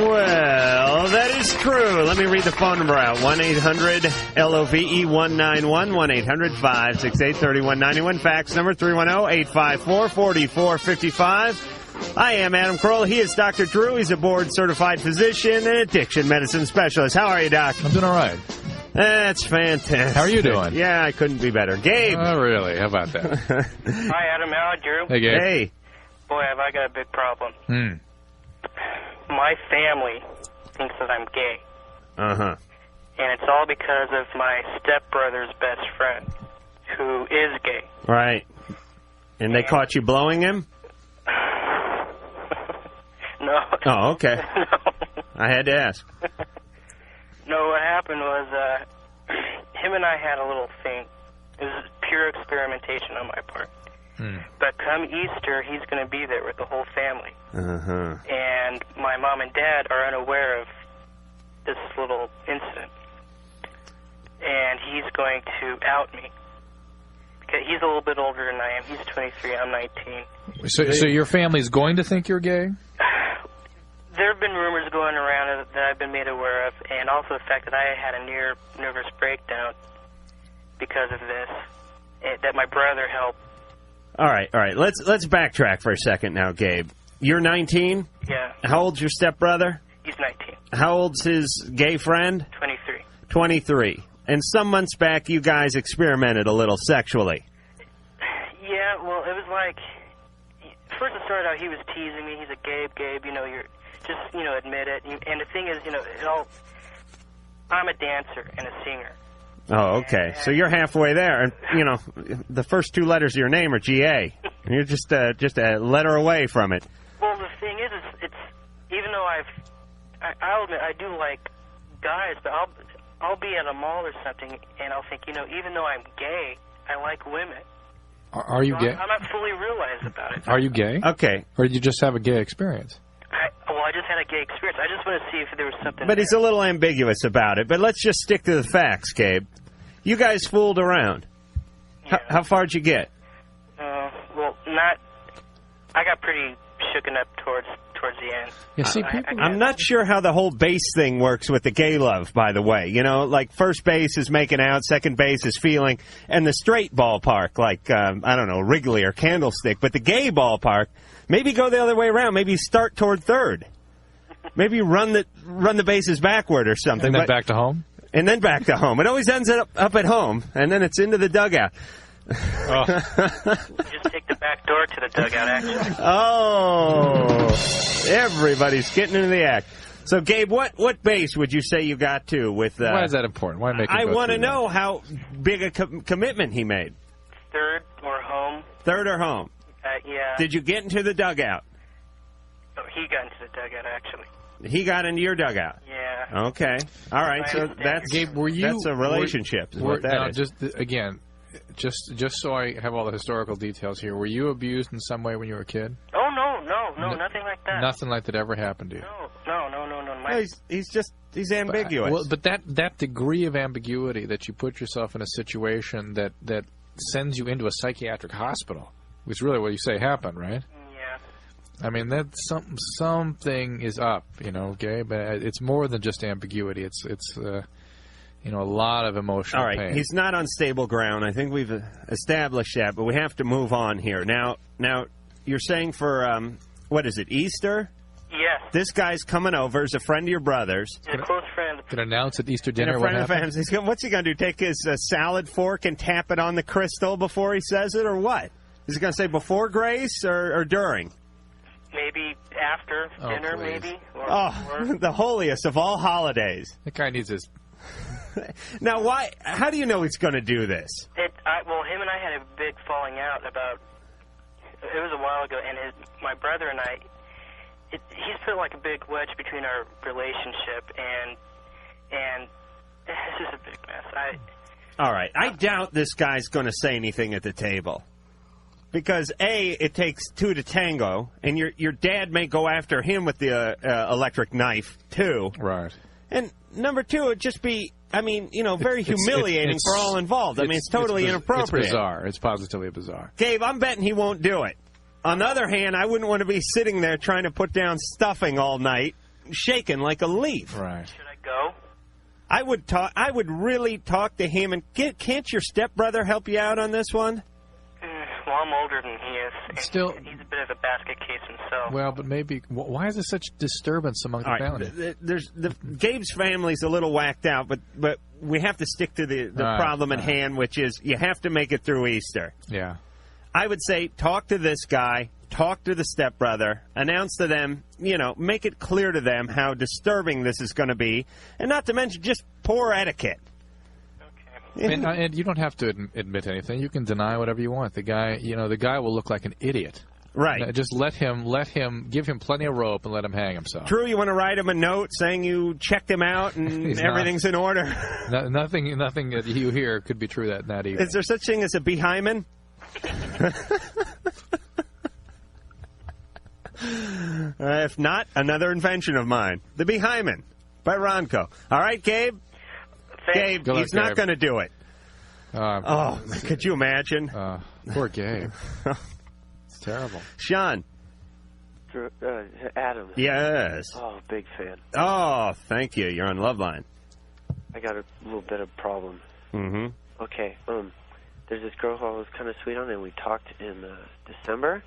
Well, that is true. Let me read the phone number out. 1-800-LOVE-191, 1-800-568-3191. Fax number 310-854-4455. I am Adam Carolla. He is Dr. Drew. He's a board-certified physician and addiction medicine specialist. How are you, Doc? I'm doing all right. That's fantastic. How are you doing? Yeah, I couldn't be better. Gabe. Oh, really? How about that? Hi, Adam. How are you? Hey, Gabe. Hey. Boy, have I got a big problem. My family thinks that I'm gay. Uh-huh. And it's all because of my stepbrother's best friend, who is gay. Right. And they caught you blowing him? No. Oh, okay. No. I had to ask. No, what happened was him and I had a little thing. It was pure experimentation on my part. But come Easter, he's going to be there with the whole family. Uh-huh. And my mom and dad are unaware of this little incident. And he's going to out me. Because he's a little bit older than I am. He's 23, I'm 19. So your family's going to think you're gay? There have been rumors going around that I've been made aware of, and also the fact that I had a near nervous breakdown because of this, that my brother helped. All right. Let's backtrack for a second now, Gabe. You're 19? Yeah. How old's your stepbrother? He's 19. How old's his gay friend? 23. 23. And some months back, you guys experimented a little sexually. Yeah, well, it was like, first it started out, he was teasing me. He's a Gabe, you're just, admit it. And the thing is, I'm a dancer and a singer. Oh, okay. So you're halfway there. And, the first two letters of your name are G-A. And you're just a letter away from it. Well, the thing is, it's even though I'll admit I do like guys, but I'll be at a mall or something, and I'll think, even though I'm gay, I like women. Are you gay? I'm not fully realized about it. Are you gay? Okay. Or did you just have a gay experience? I just had a gay experience. I just want to see if there was something But he's a little ambiguous about it. But let's just stick to the facts, Gabe. You guys fooled around. Yeah. How far'd you get? Well, not... I got pretty shooken up towards the end. Yeah, see, people... I'm not sure how the whole base thing works with the gay love, by the way. Like first base is making out, second base is feeling, and the straight ballpark, like, I don't know, Wrigley or Candlestick. But the gay ballpark, maybe go the other way around. Maybe you start toward third. Maybe you run the bases backward or something. And then back to home? And then back to home. It always ends up at home, and then it's into the dugout. Oh. Just take the back door to the dugout, actually. Oh, everybody's getting into the act. So, Gabe, what base would you say you got to with... Why is that important? Why make it I go want to through know that? how big a commitment he made. Third or home. Third or home? Yeah. Did you get into the dugout? Oh, he got into the dugout, actually. He got into your dugout? Yeah. Okay. All right, so that's, Gabe, that's a relationship, is what that is. Just so I have all the historical details here, were you abused in some way when you were a kid? Oh, no, nothing like that. Nothing like that ever happened to you? No. No, he's ambiguous. But that degree of ambiguity that you put yourself in a situation that sends you into a psychiatric hospital, which is really what you say happened, right? Yeah. I mean, that's something is up, Gabe. It's more than just ambiguity. It's a lot of emotional pain. All right, he's not on stable ground. I think we've established that, but we have to move on here. Now you're saying for, what is it, Easter? Yes. This guy's coming over as a friend of your brother's. He's a close friend. Can announce at Easter dinner and a friend of him. What's he going to do, take his salad fork and tap it on the crystal before he says it, or what? Is he going to say before grace or during? Maybe after dinner, please. maybe. Or the holiest of all holidays. That guy needs his... Now, why? How do you know he's going to do this? Well, him and I had a big falling out about... It was a while ago, and my brother and I... he's put like a big wedge between our relationship, and it's just a big mess. All right. I doubt this guy's going to say anything at the table. Because, A, it takes two to tango, and your dad may go after him with the electric knife, too. Right. And number two, it'd just be, very humiliating for all involved. It's totally inappropriate. It's bizarre. It's positively bizarre. Gabe, I'm betting he won't do it. On the other hand, I wouldn't want to be sitting there trying to put down stuffing all night shaking like a leaf. Right. Should I go? I would really talk to him. And can't your stepbrother help you out on this one? Well, I'm older than he is. And Still- he's a bit of a basket case himself. Well, but maybe why is there such disturbance among the family? Gabe's family's a little whacked out, but we have to stick to the problem at hand, which is you have to make it through Easter. Yeah. I would say talk to this guy, talk to the stepbrother, announce to them, make it clear to them how disturbing this is going to be, and not to mention just poor etiquette. And you don't have to admit anything. You can deny whatever you want. The guy will look like an idiot. Right. Just give him plenty of rope and let him hang himself. Drew, you want to write him a note saying you checked him out and everything's in order? Nothing that you hear could be true that evening. Is there such thing as a behymen? If not, another invention of mine. The behymen by Ronco. All right, Gabe? Gabe, he's not going to do it. Could you imagine? Poor Gabe. It's terrible. Sean. Adam. Yes. Oh, big fan. Oh, thank you. You're on Loveline. I got a little bit of problem. Mm-hmm. Okay. There's this girl who I was kind of sweet on, and we talked in December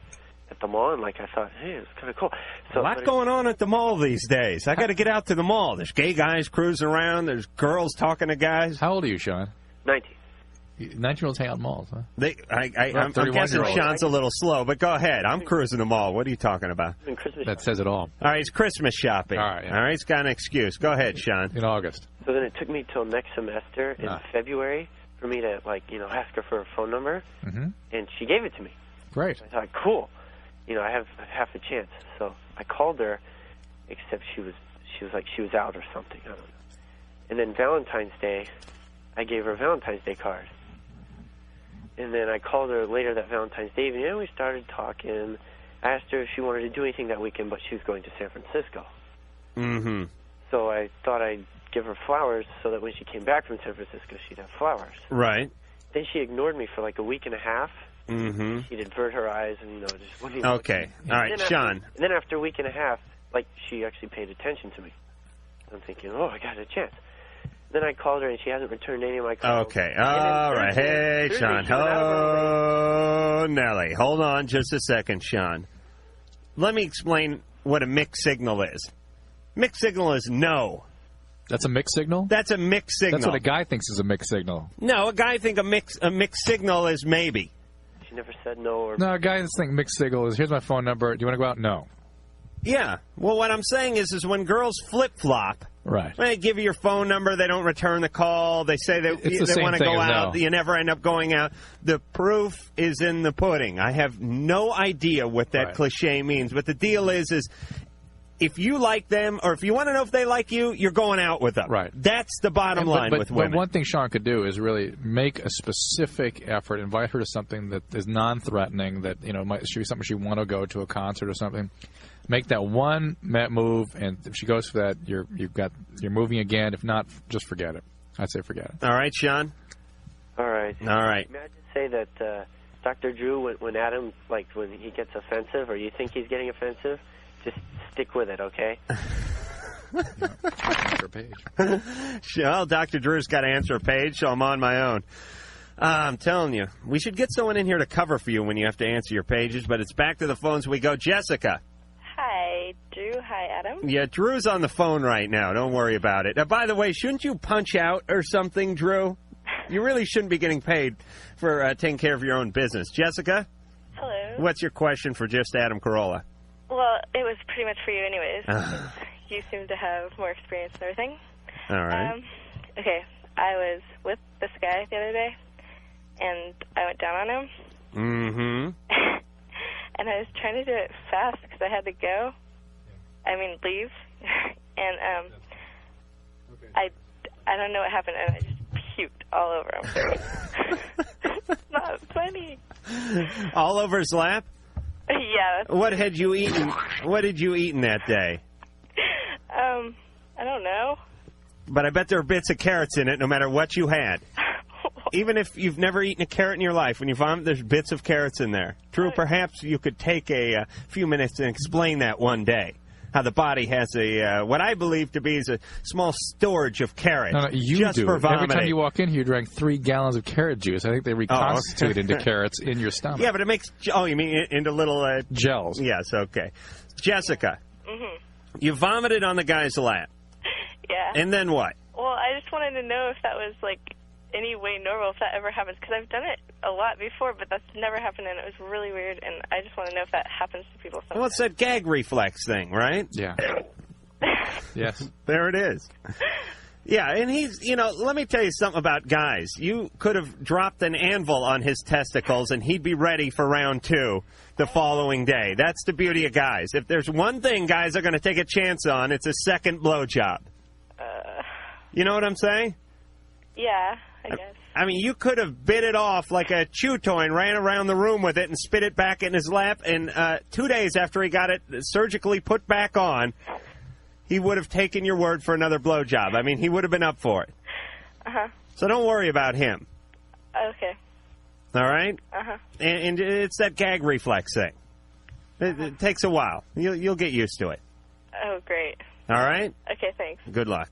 at the mall, and I thought, hey, it's kind of cool. So, a lot going on at the mall these days. I got to get out to the mall. There's gay guys cruising around. There's girls talking to guys. How old are you, Sean? 19. 19-year-olds hang out in malls, huh? I'm guessing Sean's a little slow, but go ahead. I'm cruising the mall. What are you talking about? That says it all. All right, it's Christmas shopping. All right, yeah. All right, it's got an excuse. Go ahead, Sean. In August. So then it took me till next semester in February for me to, ask her for a phone number, and she gave it to me. Great. I thought, cool. I have half a chance. So I called her, except she was out or something. I don't know. And then Valentine's Day, I gave her a Valentine's Day card. And then I called her later that Valentine's Day evening, and we started talking. I asked her if she wanted to do anything that weekend, but she was going to San Francisco. Mm-hmm. So I thought I'd give her flowers so that when she came back from San Francisco, she'd have flowers. Right. Then she ignored me for a week and a half. Mm-hmm. She'd avert her eyes and, just wouldn't even Okay. All right, Sean. And then after a week and a half, she actually paid attention to me. I'm thinking, I got a chance. Then I called her, and she hasn't returned any of my calls. Okay. All right. Hey, Sean. Oh, Nelly. Hold on just a second, Sean. Let me explain what a mixed signal is. Mixed signal is no. That's a mixed signal? That's a mixed signal. That's what a guy thinks is a mixed signal. No, a guy thinks a mixed signal is maybe. She never said no or... No, guys think mixed signal is, here's my phone number. Do you want to go out? No. Yeah. Well, what I'm saying is when girls flip-flop, right? They give you your phone number, they don't return the call, they say they want to go out, you never end up going out. The proof is in the pudding. I have no idea what that cliche means, but the deal is if you like them, or if you want to know if they like you, you're going out with them. Right. That's the bottom line with women. But one thing Sean could do is really make a specific effort, invite her to something that is non-threatening, that might be something she want to go to, a concert or something. Make that one move, and if she goes for that, you're moving again. If not, just forget it. I'd say forget it. All right, Sean. All right. All right. May I just say that Dr. Drew, when Adam, when he gets offensive, or you think he's getting offensive, just stick with it, okay? Answer a page. Well, Dr. Drew's got to answer a page, so I'm on my own. I'm telling you, we should get someone in here to cover for you when you have to answer your pages, but it's back to the phones we go. Jessica. Hi, Drew. Hi, Adam. Yeah, Drew's on the phone right now. Don't worry about it. By the way, shouldn't you punch out or something, Drew? You really shouldn't be getting paid for taking care of your own business. Jessica? Hello. What's your question for just Adam Carolla? Well, it was pretty much for you anyways. You seem to have more experience and everything. All right. Okay, I was with this guy the other day, and I went down on him. Mm-hmm. And I was trying to do it fast because I had to go. Leave. And I don't know what happened, and I just puked all over him. It's not funny. All over his lap? Yeah. What had you eaten? What did you eat that day? I don't know. But I bet there are bits of carrots in it no matter what you had. Even if you've never eaten a carrot in your life, when you vomit, there's bits of carrots in there. Drew, perhaps you could take a few minutes and explain that one day. how the body has a what I believe to be is a small storage of carrots. No, you just do. For vomiting. Every time you walk in here, you drank 3 gallons of carrot juice. I think they reconstitute into carrots in your stomach. Yeah, but it makes... Oh, you mean into little... gels. Yes, okay. Jessica, Mm-hmm. you vomited on the guy's lap. Yeah. And then what? Well, I just wanted to know if that was, like, any way normal, if that ever happens, because I've done it a lot before, but that's never happened, and it was really weird, and I just want to know if that happens to people sometimes. Well, it's that gag reflex thing, right? Yeah. Yes. There it is. Yeah, and he's, let me tell you something about guys. You could have dropped an anvil on his testicles, and he'd be ready for round 2 the following day. That's the beauty of guys. If there's one thing guys are going to take a chance on, it's a second blowjob. You know what I'm saying? Yeah, I guess. I mean, you could have bit it off like a chew toy and ran around the room with it and spit it back in his lap, and 2 days after he got it surgically put back on, he would have taken your word for another blowjob. I mean, he would have been up for it. Uh-huh. So don't worry about him. Okay. All right? Uh-huh. And it's that gag reflex thing. It takes a while. You'll get used to it. Oh, great. All right? Okay, thanks. Good luck.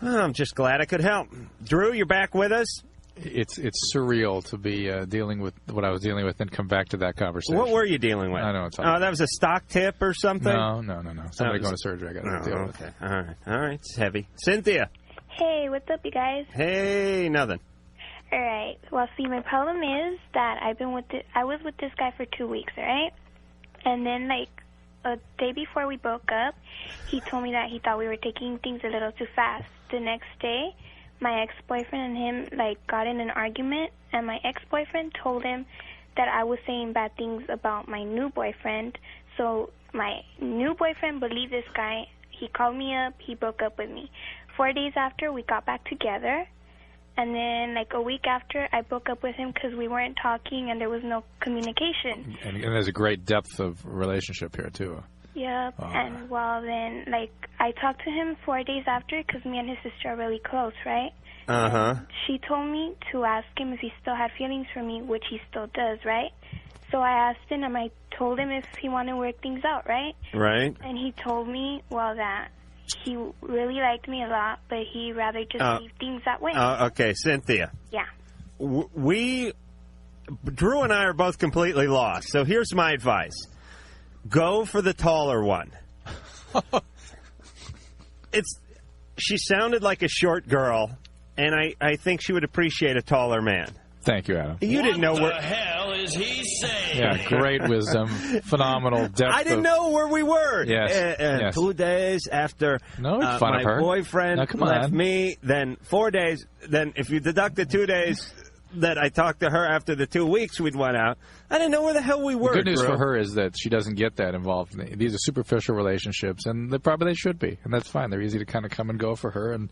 Oh, I'm just glad I could help. Drew, you're back with us? It's surreal to be dealing with what I was dealing with and come back to that conversation. What were you dealing with? I know it's Oh, that was a stock tip or something? No. Somebody going to surgery. I got to deal with. Okay. All right. It's heavy. Cynthia. Hey, what's up, you guys? Hey, nothing. All right. Well, see, my problem is that I was with this guy for 2 weeks, all right? And then, like, a day before we broke up, he told me that he thought we were taking things a little too fast. The next day, my ex-boyfriend and him, like, got in an argument, and my ex-boyfriend told him that I was saying bad things about my new boyfriend. So my new boyfriend believed this guy. He called me up. He broke up with me. 4 days after, we got back together. And then, like, a week after, I broke up with him because we weren't talking and there was no communication. And there's a great depth of relationship here, too. Yep. And, well, then, like, I talked to him 4 days after because me and his sister are really close, right? Uh-huh. She told me to ask him if he still had feelings for me, which he still does, right? So I asked him and I told him if he wanted to work things out, right? Right. And he told me, well, that he really liked me a lot, but he'd rather just leave things that way. Okay, Cynthia. Yeah. Drew and I are both completely lost. So here's my advice. Go for the taller one. She sounded like a short girl, and I think she would appreciate a taller man. Thank you, Adam. You didn't know what the hell is he saying? Yeah, great wisdom, phenomenal depth. I didn't know where we were. Yes. 2 days after my boyfriend left me, then 4 days. Then if you deduct the 2 days that I talked to her after the 2 weeks we'd went out, I didn't know where the hell we were. The good news Drew. for her is that she doesn't get that involved. These are superficial relationships, and they should be, and that's fine. They're easy to kind of come and go for her, and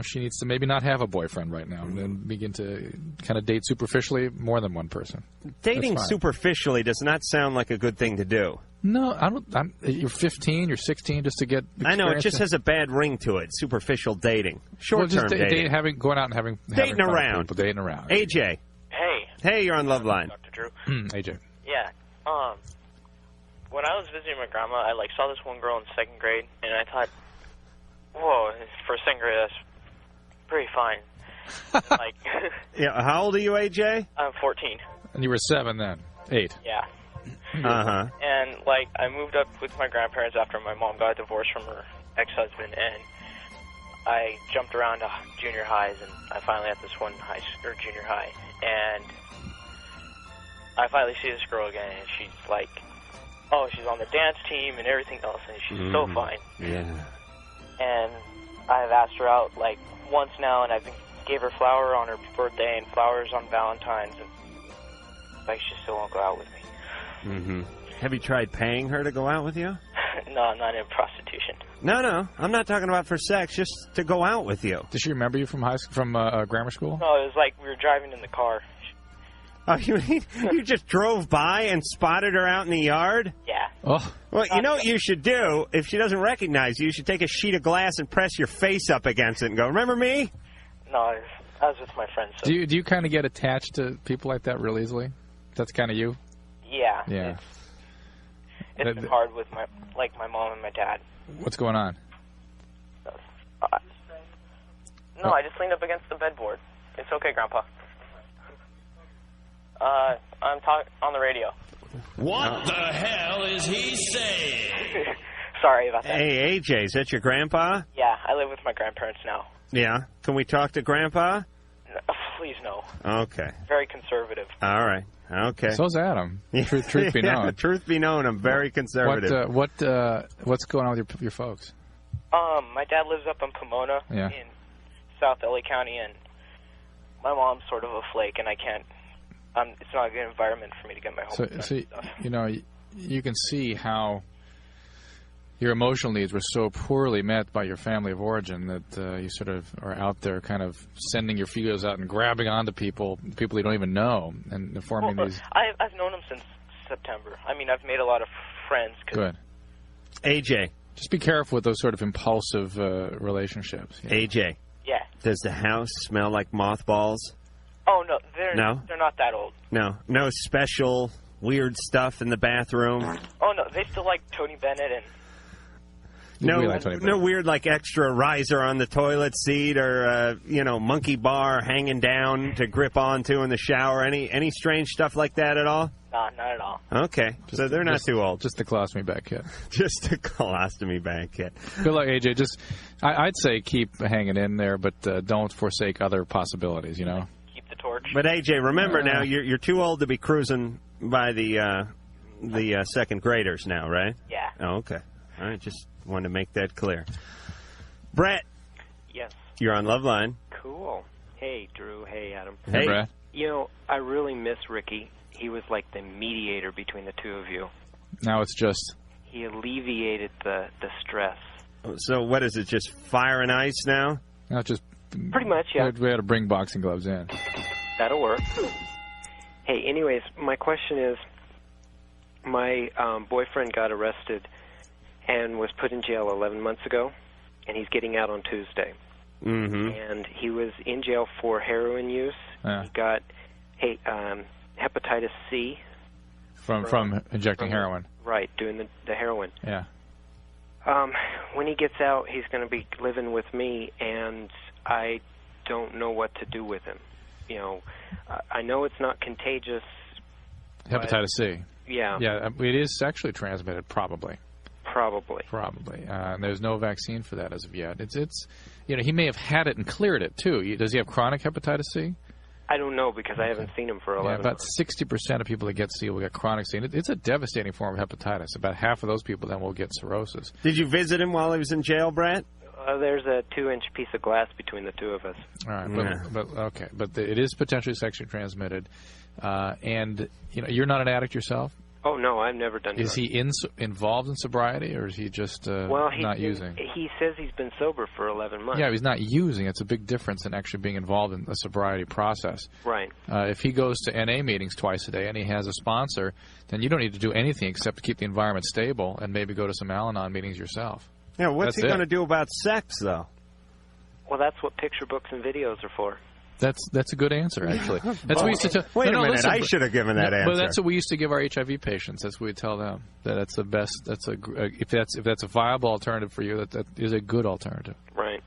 she needs to maybe not have a boyfriend right now, and then begin to kind of date superficially more than one person. Dating superficially does not sound like a good thing to do. No, I don't. You're 15, you're 16, just to get. I know it just has a bad ring to it. Superficial dating, short-term dating, going out and having dating around. AJ. Hey, you're on Loveline. Dr. Drew. AJ. Yeah. When I was visiting my grandma, I saw this one girl in 2nd grade, and I thought, whoa, for 2nd grade, that's pretty fine. Yeah. How old are you, AJ? I'm 14. And you were 7 then. 8. Yeah. Uh-huh. And, I moved up with my grandparents after my mom got a divorce from her ex-husband, and I jumped around to junior highs, and I finally at this one junior high, and I finally see this girl again, and she's she's on the dance team and everything else, and she's so fine. Yeah. And I've asked her out, once now, and I've gave her flower on her birthday and flowers on Valentine's, and, she still won't go out with me. Mm-hmm. Have you tried paying her to go out with you? No, I'm not in prostitution. No. I'm not talking about for sex, just to go out with you. Does she remember you from grammar school? No, it was we were driving in the car. Oh, you mean you just drove by and spotted her out in the yard? Yeah. Oh. Well, you know what you should do? If she doesn't recognize you, you should take a sheet of glass and press your face up against it and go, remember me? No, I was with my friends. So. Do you kind of get attached to people like that real easily? That's kind of you? Yeah. Yeah. It's been hard with my mom and my dad. What's going on? No, I just leaned up against the bedboard. It's okay, Grandpa. I'm on the radio. What the hell is he saying? Sorry about that. Hey, AJ, is that your grandpa? Yeah, I live with my grandparents now. Yeah. Can we talk to Grandpa? No, please, no. Okay. Very conservative. All right. Okay. So's Adam. Truth be known. Yeah, truth be known, I'm very conservative. What's going on with your folks? My dad lives up in Pomona in South LA County, and my mom's sort of a flake, and I can't. It's not a good environment for me to get my home stuff. You know, you can see how your emotional needs were so poorly met by your family of origin that you sort of are out there kind of sending your feelers out and grabbing onto people you don't even know and forming these. I've known him since September. I mean, I've made a lot of friends. Good. AJ. Just be careful with those sort of impulsive relationships. AJ. Yeah. Does the house smell like mothballs? Oh, no. They're not that old. No. No special weird stuff in the bathroom? Oh, no. They still like Tony Bennett and... No weird, like, extra riser on the toilet seat or, monkey bar hanging down to grip onto in the shower. Any strange stuff like that at all? No, not at all. Okay. So they're not too old. Just the colostomy bag kit. Just a colostomy bag kit. Good luck, AJ. I'd say keep hanging in there, but don't forsake other possibilities, you know? Keep the torch. But, AJ, remember now, you're too old to be cruising by the second graders now, right? Yeah. Oh, okay. All right, just wanted to make that clear. Brett. Yes. You're on Loveline. Cool. Hey, Drew. Hey, Adam. Hey, Brett. You know, I really miss Ricky. He was like the mediator between the two of you. Now it's just... He alleviated the stress. So what is it, just fire and ice now? No, just... Pretty much, yeah. We had to bring boxing gloves in. That'll work. Hey, anyways, my question is, my boyfriend got arrested and was put in jail 11 months ago, and he's getting out on Tuesday. Mm-hmm. And he was in jail for heroin use. Yeah. He got hepatitis C. From injecting heroin. Right, doing the heroin. Yeah. When he gets out, he's going to be living with me, and I don't know what to do with him. You know, I know it's not contagious. Hepatitis C. Yeah. Yeah, it is sexually transmitted, probably. Probably. And there's no vaccine for that as of yet. It's he may have had it and cleared it, too. Does he have chronic hepatitis C? I don't know because I haven't seen him for 11 months. About 60% of people that get C will get chronic C. It's a devastating form of hepatitis. About half of those people then will get cirrhosis. Did you visit him while he was in jail, Brett? There's a 2-inch piece of glass between the two of us. All right, but it is potentially sexually transmitted. And you're not an addict yourself? Oh, no, I've never done drugs. Is he involved in sobriety, or is he just not using? He says he's been sober for 11 months. Yeah, he's not using. It's a big difference in actually being involved in the sobriety process. Right. If he goes to NA meetings twice a day and he has a sponsor, then you don't need to do anything except to keep the environment stable and maybe go to some Al-Anon meetings yourself. Yeah, what's he going to do about sex, though? Well, that's what picture books and videos are for. That's a good answer, actually. That's what we used to tell. Wait a minute, listen, I should have given that answer. But that's what we used to give our HIV patients. That's what we tell them. That's the best. If that's a viable alternative for you, that is a good alternative. Right.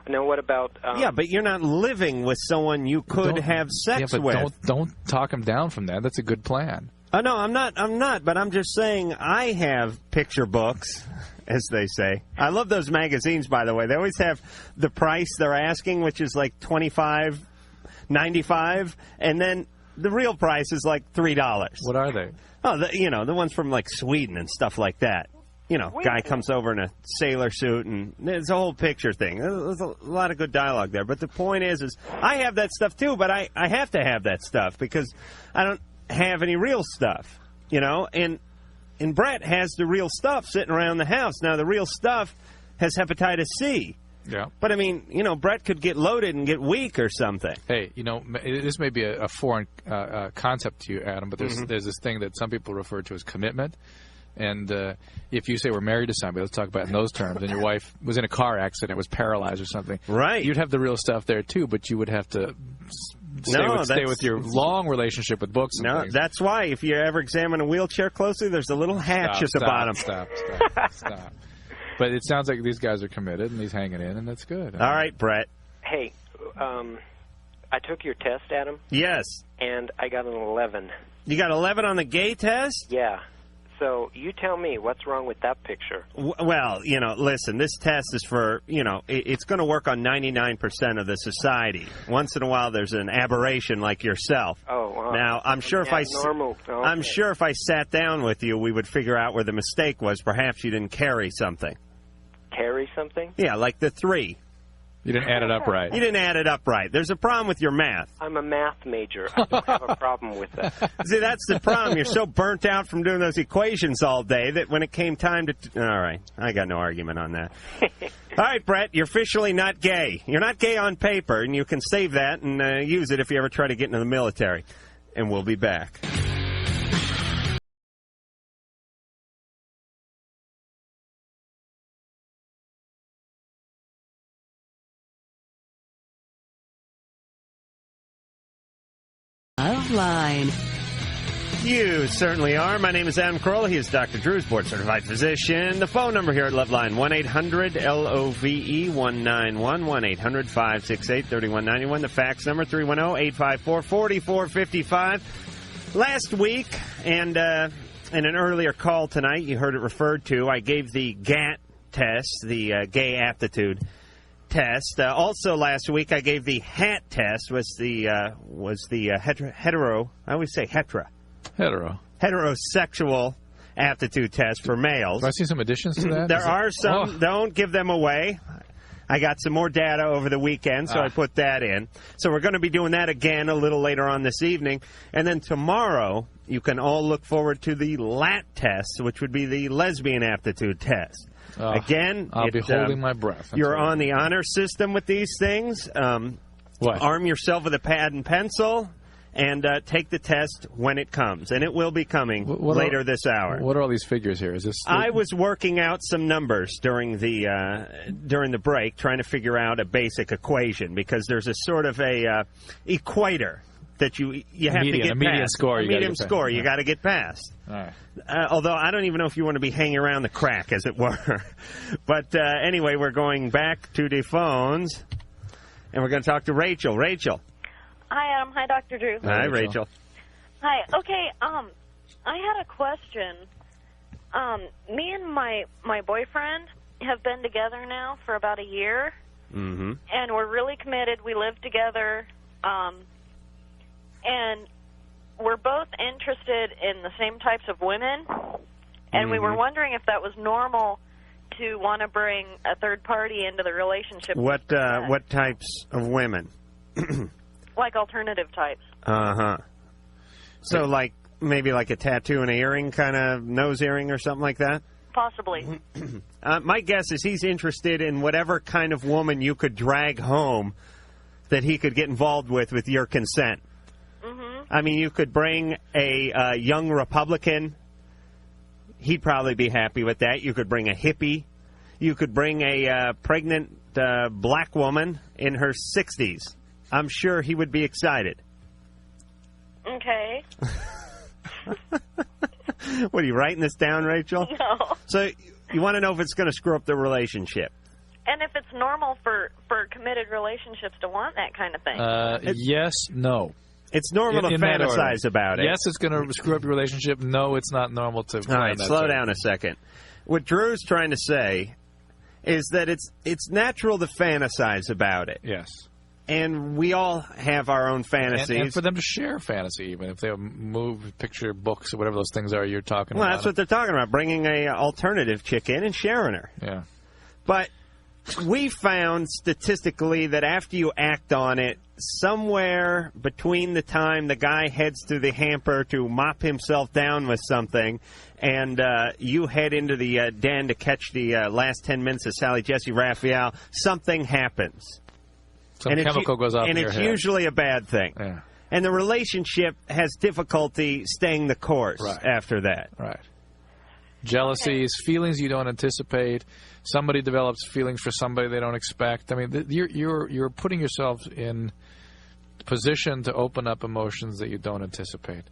Now, what about? Yeah, but you're not living with someone you could have sex with. Don't talk them down from that. That's a good plan. No, I'm not. But I'm just saying I have picture books, as they say. I love those magazines, by the way. They always have the price they're asking, which is like $25.95, and then the real price is like $3. What are they? Oh, the ones from like Sweden and stuff like that. Guy comes over in a sailor suit, and there's a whole picture thing. There's a lot of good dialogue there. But the point is I have that stuff too, but I have to have that stuff because I don't have any real stuff, and Brett has the real stuff sitting around the house. Now, the real stuff has hepatitis C. Yeah. But, I mean, Brett could get loaded and get weak or something. Hey, this may be a foreign concept to you, Adam, but there's this thing that some people refer to as commitment. And if you say we're married to somebody, let's talk about it in those terms, and your wife was in a car accident, was paralyzed or something. Right. You'd have the real stuff there, too, but you would have to stay with your long relationship with books. And things. That's why if you ever examine a wheelchair closely, there's a little hatch at the bottom. Stop. But it sounds like these guys are committed and he's hanging in, and that's good. All right, Brett. Hey, I took your test, Adam. Yes. And I got an 11. You got 11 on the gay test? Yeah. So you tell me, what's wrong with that picture? Well, listen, this test is for, it's going to work on 99% of the society. Once in a while, there's an aberration like yourself. Oh, wow. Now, I'm sure if I'm sure if I sat down with you, we would figure out where the mistake was. Perhaps you didn't carry something. Carry something? Yeah, like the 3. You didn't add it up right. You didn't add it up right. There's a problem with your math. I'm a math major. I don't have a problem with that. See, that's the problem. You're so burnt out from doing those equations all day that when it came time to... All right. I got no argument on that. All right, Brett, you're officially not gay. You're not gay on paper, and you can save that and use it if you ever try to get into the military. And we'll be back. Loveline. You certainly are. My name is Adam Carolla. He is Dr. Drew's board-certified physician. The phone number here at Loveline, 1-800-LOVE-191, 1-800-568-3191. The fax number, 310-854-4455. Last week, and in an earlier call tonight, you heard it referred to, I gave the GAT test, the gay aptitude test. Also last week, I gave the HAT test, was the hetero. I always say heterosexual aptitude test for males. Do I see some additions to that? There are some. Oh. Don't give them away. I got some more data over the weekend, so I put that in. So we're going to be doing that again a little later on this evening. And then tomorrow, you can all look forward to the LAT test, which would be the lesbian aptitude test. Again, I'll be holding my breath. You're on the honor system with these things. What? Arm yourself with a pad and pencil and take the test when it comes. And it will be coming later this hour. What are all these figures here? Is this? I was working out some numbers during the break, trying to figure out a basic equation, because there's a sort of a equator that you have to get past. A median score. You got to get past. All right. Although I don't even know if you want to be hanging around the crack, as it were. But anyway, we're going back to the phones, and we're going to talk to Rachel. Rachel. Hi, Adam. Hi, Dr. Drew. Hi, Rachel. Hi. Okay, I had a question. Me and my boyfriend have been together now for about a year, and we're really committed. We live together, and we're both interested in the same types of women, and we were wondering if that was normal to want to bring a third party into the relationship. What types of women? Like alternative types. So like maybe like a tattoo and an earring, kind of nose earring or something like that? Possibly. My guess is he's interested in whatever kind of woman you could drag home that he could get involved with your consent. I mean, you could bring a young Republican. He'd probably be happy with that. You could bring a hippie. You could bring a pregnant black woman in her 60s. I'm sure he would be excited. Okay. What, are you writing this down, Rachel? No. So you want to know if it's going to screw up the relationship. And if it's normal for committed relationships to want that kind of thing. Yes, no. It's normal to fantasize about it. Yes, it's going to screw up your relationship. No, it's not normal to. All right, slow down a second. What Drew's trying to say is that it's natural to fantasize about it. Yes. And we all have our own fantasies. And for them to share fantasy, even if they move, picture, books, or whatever those things are you're talking about. Well, that's what they're talking about, bringing a alternative chick in and sharing her. Yeah. But we found statistically that after you act on it, somewhere between the time the guy heads to the hamper to mop himself down with something and you head into the den to catch the last 10 minutes of Sally Jesse Raphael, something happens. Some chemical goes off in your head. And it's usually a bad thing. Yeah. And the relationship has difficulty staying the course after that. Right. Jealousies, feelings you don't anticipate. Somebody develops feelings for somebody they don't expect. I mean, you're putting yourself in positioned to open up emotions that you don't anticipate.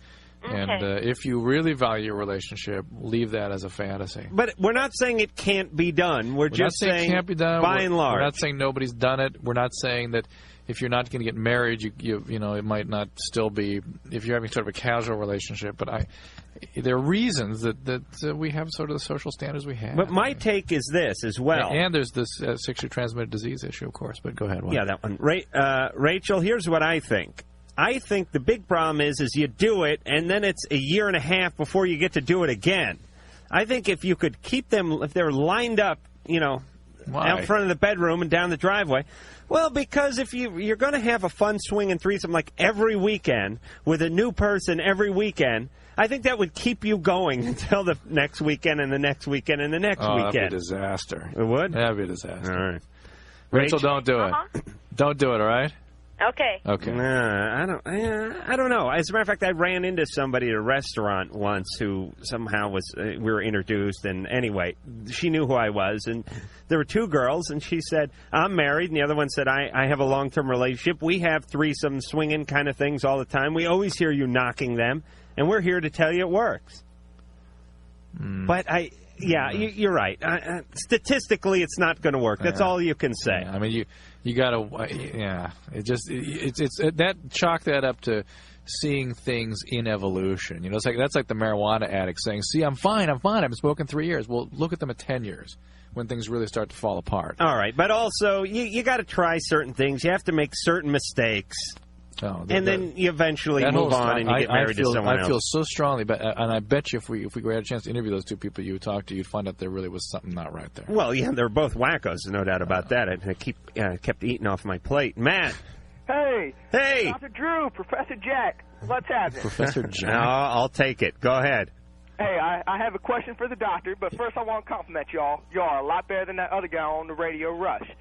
Okay. And if you really value your relationship, leave that as a fantasy. But we're not saying it can't be done. We're just not saying saying it can't be done. by and large. We're not saying nobody's done it. We're not saying that if you're not going to get married, you know, it might not still be if you're having sort of a casual relationship. But there are reasons that we have sort of the social standards we have. But my take is this as well. And there's this sexually transmitted disease issue, of course. But go ahead. Yeah, that one. Rachel, here's what I think. I think the big problem is you do it, and then it's a year and a half before you get to do it again. I think if you could keep them, if they're lined up, you know, out front of the bedroom and down the driveway. Well, because if you're going to have a fun swinging threesome like every weekend with a new person every weekend, I think that would keep you going until the next weekend and the next weekend and the next weekend. That'd be a disaster. It would? That'd be a disaster. All right. Rachel, don't do it. Don't do it, all right? Okay. Okay. I don't know. As a matter of fact, I ran into somebody at a restaurant once who somehow we were introduced, and anyway, she knew who I was, and there were two girls, and she said, I'm married, and the other one said, I have a long-term relationship. We have threesome swinging kind of things all the time. We always hear you knocking them, and we're here to tell you it works. But you're right. Statistically, it's not going to work. That's all you can say. Yeah, I mean, you got to, it's that chalk that up to seeing things in evolution. You know, that's like the marijuana addict saying, "See, I'm fine. I've been smoking 3 years." Well, look at them at 10 years when things really start to fall apart. All right, but also you got to try certain things. You have to make certain mistakes. And then you eventually move on and you get married to someone else. I feel so strongly, and I bet you if we had a chance to interview those two people you talked to, you'd find out there really was something not right there. Well, yeah, they're both wackos, no doubt about that. I kept eating off my plate. Matt. Hey. Hey. Dr. Drew, Professor Jack. What's happening? Professor Jack. No, I'll take it. Go ahead. Hey, I have a question for the doctor, but first I want to compliment y'all. Y'all are a lot better than that other guy on the radio, Rush.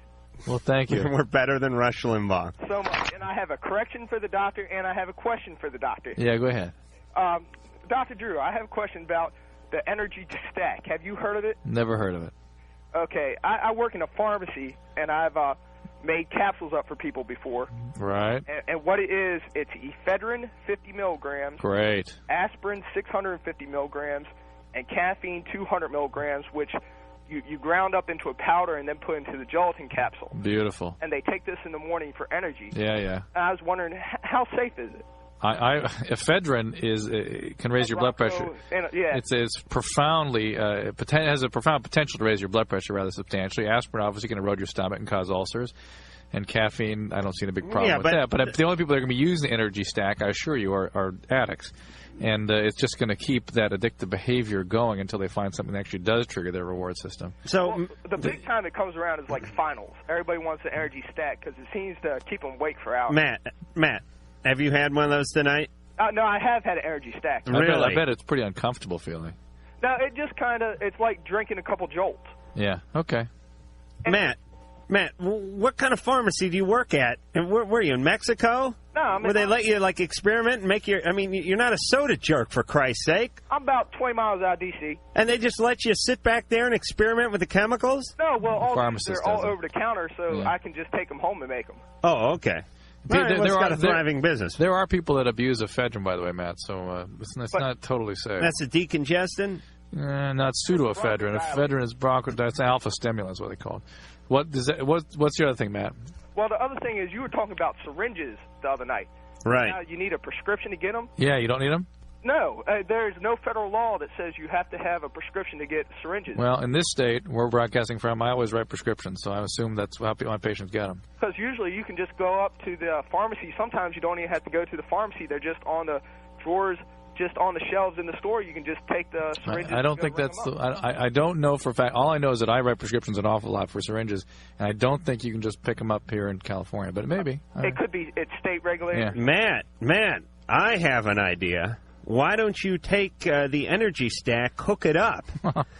Well, thank you. We're better than Rush Limbaugh. So much. And I have a correction for the doctor, and I have a question for the doctor. Yeah, go ahead. Dr. Drew, I have a question about the energy stack. Have you heard of it? Never heard of it. Okay. I work in a pharmacy, and I've made capsules up for people before. Right. And what it is, it's ephedrine, 50 milligrams. Great. Aspirin, 650 milligrams, and caffeine, 200 milligrams, which you ground up into a powder and then put into the gelatin capsule. Beautiful. And they take this in the morning for energy. Yeah, yeah. And I was wondering, how safe is it? Ephedrine can raise your blood pressure. It's profoundly has a profound potential to raise your blood pressure rather substantially. Aspirin obviously can erode your stomach and cause ulcers. And caffeine, I don't see any big problem with that. But the only people that are going to be using the energy stack, I assure you, are addicts. And it's just going to keep that addictive behavior going until they find something that actually does trigger their reward system. So the big time that comes around is like finals. Everybody wants the energy stack because it seems to keep them awake for hours. Matt, have you had one of those tonight? No, I have had an energy stack. Really? I bet it's pretty uncomfortable feeling. No, it just kind of, it's like drinking a couple jolts. Yeah, okay. Matt, what kind of pharmacy do you work at? And where are you, in Mexico? No, I'm where they let you, like, experiment and make you're not a soda jerk, for Christ's sake. I'm about 20 miles out of D.C. And they just let you sit back there and experiment with the chemicals? No, well, they're all over the counter, so I can just take them home and make them. Oh, okay. It's got a thriving business. There are people that abuse ephedrine, by the way, Matt, so it's not totally safe. That's a decongestant? Not pseudoephedrine. Ephedrine is that's alpha stimulant is what they call it. What's the other thing, Matt? Well, the other thing is you were talking about syringes the other night. Right. Now you need a prescription to get them? Yeah, you don't need them? No. There's no federal law that says you have to have a prescription to get syringes. Well, in this state we're broadcasting from, I always write prescriptions, so I assume that's how my patients get them. Because usually you can just go up to the pharmacy. Sometimes you don't even have to go to the pharmacy. They're just on the drawers, just on the shelves in the store. You can just take the syringes. I don't think that's I don't know for a fact. All I know is that I write prescriptions an awful lot for syringes, and I don't think you can just pick them up here in California, but maybe. It could be. It's state regulated. Yeah. Matt, I have an idea. Why don't you take the energy stack, hook it up,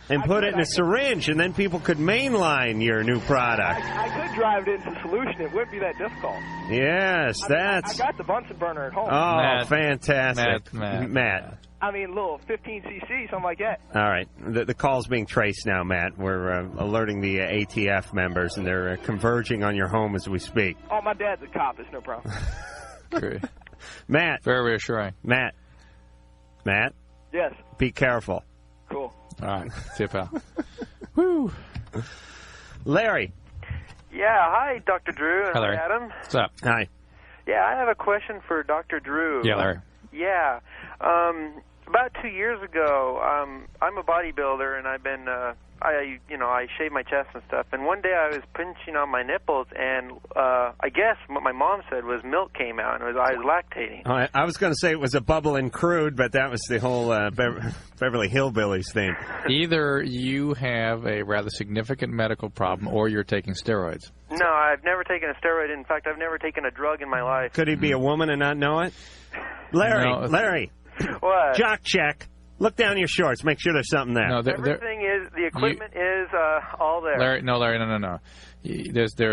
and put it in a syringe, and then people could mainline your new product? I could drive it into solution. It wouldn't be that difficult. Yes, I got the Bunsen burner at home. Oh, Matt, fantastic. Matt. I mean, a little 15cc, something like that. All right. The call's being traced now, Matt. We're alerting the ATF members, and they're converging on your home as we speak. Oh, my dad's a cop. It's no problem. Great. Matt. Very reassuring. Matt. Yes. Be careful. Cool. All right. See you, pal. Woo. Larry. Yeah, hi, Dr. Drew and Hi, Larry. Adam. What's up? Hi. Yeah, I have a question for Dr. Drew. Yeah, Larry. Yeah. About 2 years ago, I'm a bodybuilder, and I've been, I shave my chest and stuff. And one day I was pinching on my nipples, and I guess what my mom said was milk came out, and I was lactating. I was going to say it was a bubbling crude, but that was the whole Beverly Hillbillies thing. Either you have a rather significant medical problem, or you're taking steroids. No, I've never taken a steroid. In fact, I've never taken a drug in my life. Could he be a woman and not know it? Larry. What? Jock check. Look down your shorts. Make sure there's something there. No, Everything is, the equipment is all there. Larry, no. There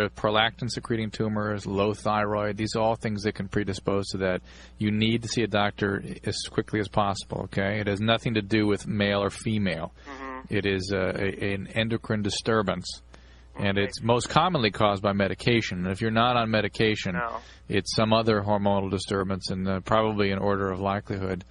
are prolactin-secreting tumors, low thyroid. These are all things that can predispose to that. You need to see a doctor as quickly as possible, okay? It has nothing to do with male or female. Mm-hmm. It is an endocrine disturbance, and it's most commonly caused by medication. And if you're not on medication, it's some other hormonal disturbance, and probably in order of likelihood.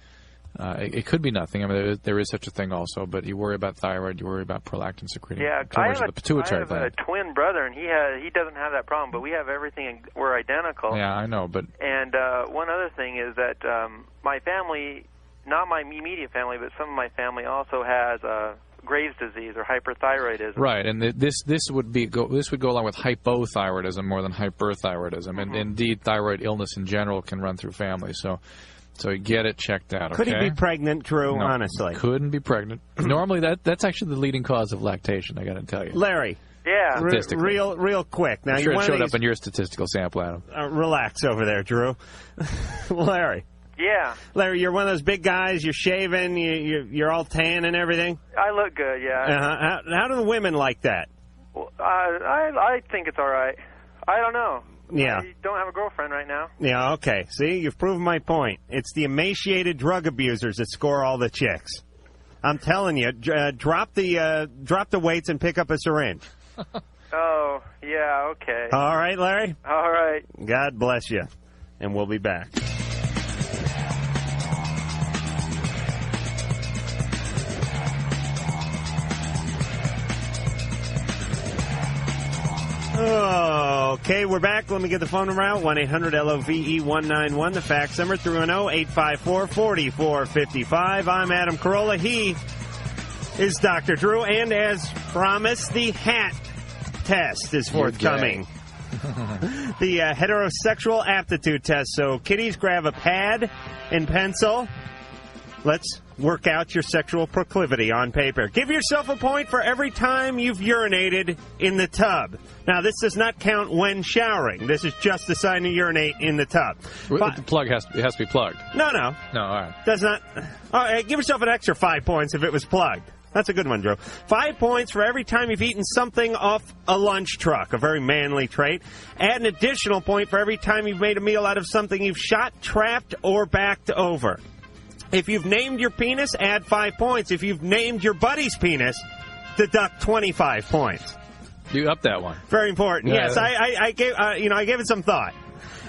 It could be nothing. I mean, there is such a thing also, but you worry about thyroid, you worry about prolactin secreting tumors of the pituitary gland. I have a twin brother, and he doesn't have that problem, but we have everything. We're identical. Yeah, I know, but and one other thing is that my family, not my immediate family, but some of my family also has Graves' disease or hyperthyroidism. Right, and this would go along with hypothyroidism more than hyperthyroidism, and indeed, thyroid illness in general can run through families. So get it checked out, okay? Could he be pregnant, Drew, no, honestly? Couldn't be pregnant. Normally, that's actually the leading cause of lactation, I got to tell you. Larry. Yeah. Real quick. Now, I'm sure it showed up in your statistical sample, Adam. Relax over there, Drew. Larry. Yeah. Larry, you're one of those big guys. You're shaving. You're all tan and everything. I look good, yeah. How do the women like that? Well, I think it's all right. I don't know. Yeah. I don't have a girlfriend right now. Yeah, okay. See, you've proven my point. It's the emaciated drug abusers that score all the chicks. I'm telling you, drop the weights and pick up a syringe. Oh, yeah, okay. All right, Larry? All right. God bless you. And we'll be back. Okay, we're back. Let me get the phone number out. 1-800-LOVE-191. The fax number 310-854-4455. I'm Adam Carolla. He is Dr. Drew. And as promised, the hat test is forthcoming. The heterosexual aptitude test. So, kiddies, grab a pad and pencil. Let's work out your sexual proclivity on paper. Give yourself a point for every time you've urinated in the tub. Now, this does not count when showering. This is just the sign to urinate in the tub. The plug has to be plugged. No, all right. Does not. All right, give yourself an extra 5 points if it was plugged. That's a good one, Drew. 5 points for every time you've eaten something off a lunch truck, a very manly trait. Add an additional point for every time you've made a meal out of something you've shot, trapped, or backed over. If you've named your penis, add 5 points. If you've named your buddy's penis, deduct 25 points. You up that one. Very important. Yeah. Yes, I gave it some thought.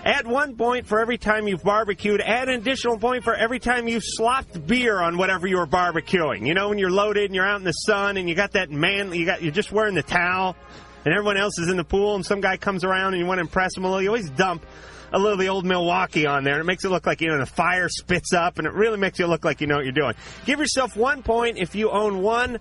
Add 1 point for every time you've barbecued. Add an additional point for every time you've slopped beer on whatever you were barbecuing. You know, when you're loaded and you're out in the sun and you got that you're just wearing the towel and everyone else is in the pool and some guy comes around and you want to impress him a little. You always dump a little of the old Milwaukee on there, and it makes it look like, the fire spits up, and it really makes you look like you know what you're doing. Give yourself 1 point if you own one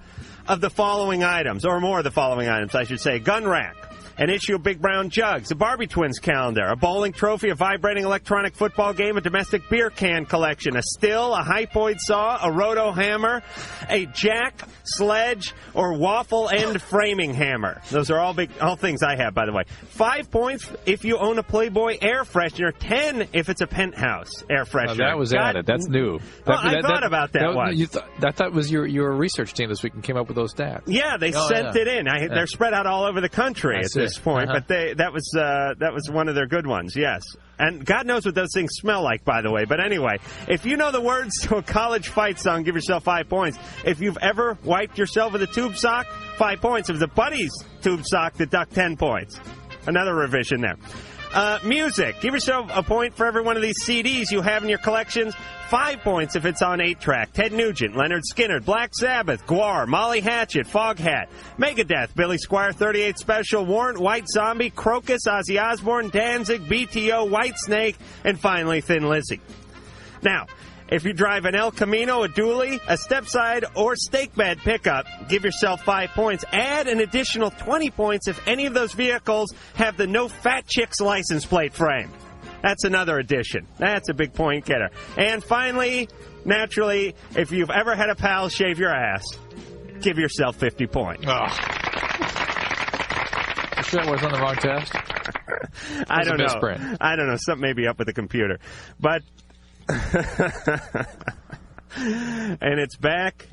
of the following items, or more of the following items, I should say. Gun rack, an issue of Big Brown Jugs, a Barbie Twins calendar, a bowling trophy, a vibrating electronic football game, a domestic beer can collection, a still, a hypoid saw, a roto hammer, a jack, sledge, or waffle end framing hammer. Those are all things I have, by the way. 5 points if you own a Playboy air freshener, 10 if it's a Penthouse air freshener. That was added. That's new. I thought about that one. I thought it was your research team this week and came up with those stats. Yeah, they sent it in. They're spread out all over the country at this point, but that was one of their good ones, yes. And God knows what those things smell like, by the way. But anyway, if you know the words to a college fight song, give yourself 5 points. If you've ever wiped yourself with a tube sock, 5 points. If the buddy's tube sock, deduct 10 points. Another revision there. Music. Give yourself a point for every one of these CDs you have in your collections. 5 points if it's on 8-track. Ted Nugent, Leonard Skinner, Black Sabbath, Gwar, Molly Hatchet, Foghat, Megadeth, Billy Squier, 38 Special, Warrant, White Zombie, Crocus, Ozzy Osbourne, Danzig, BTO, Whitesnake, and finally Thin Lizzy. Now, if you drive an El Camino, a dually, a stepside, or stake bed pickup, give yourself 5 points. Add an additional 20 points if any of those vehicles have the No Fat Chicks license plate frame. That's another addition. That's a big point getter. And finally, naturally, if you've ever had a pal shave your ass, give yourself 50 points. Oh. You sure it was on the wrong test? I don't know. I don't know. Something may be up with the computer. But... and it's back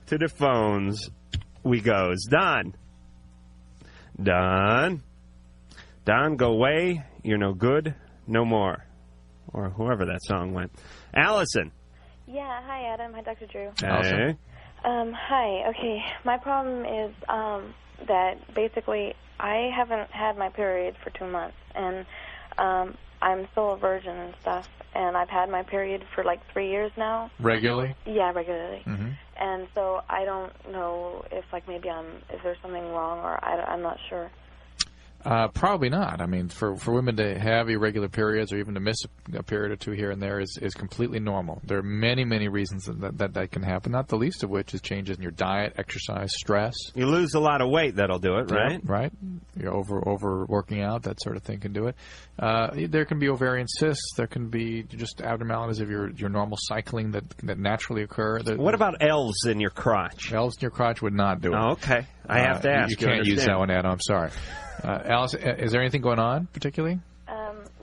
to the phones we goes. Don, go away. You're no good, no more. Or whoever that song went. Allison. Yeah, hi, Adam. Hi, Dr. Drew. Hey. Hi. Okay, my problem is that basically I haven't had my period for 2 months, and I'm still a virgin and stuff, and I've had my period for like 3 years now. Regularly? Yeah, regularly. Mm-hmm. And so I don't know if like maybe if there's something wrong, or I'm not sure. Probably not. I mean, for women to have irregular periods or even to miss a period or two here and there is completely normal. There are many, many reasons that can happen, not the least of which is changes in your diet, exercise, stress. You lose a lot of weight, that'll do it, right? Yeah, right. You're over working out, that sort of thing can do it. There can be ovarian cysts. There can be just abnormalities of your normal cycling that naturally occur. What about elves in your crotch? Elves in your crotch would not do it. Oh, okay. I have to ask. You can't use that one, Adam. I'm sorry. Alice, is there anything going on particularly?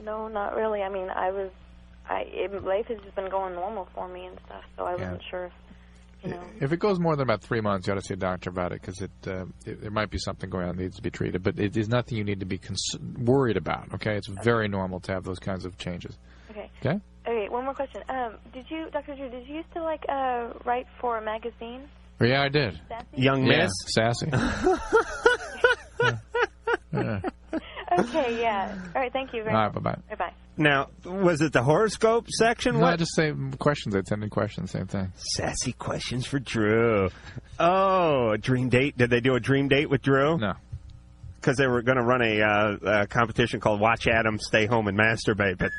No, not really. I mean, life has just been going normal for me and stuff, so I wasn't sure if, you know. If it goes more than about 3 months, you ought to see a doctor about it, because there might be something going on that needs to be treated. But it is nothing you need to be worried about, okay? It's very normal to have those kinds of changes. Okay. Okay? Okay, one more question. Dr. Drew, did you used to, write for a magazine? Oh, yeah, I did. Sassy? Young Miss? Sassy. Yeah. Okay, yeah. All right, thank you very much. All right, bye-bye. Bye-bye. Now, was it the horoscope section? No, what? I just say questions. They send in questions, same thing. Sassy questions for Drew. Oh, a dream date. Did they do a dream date with Drew? No. Because they were going to run a competition called Watch Adam Stay Home and Masturbate, but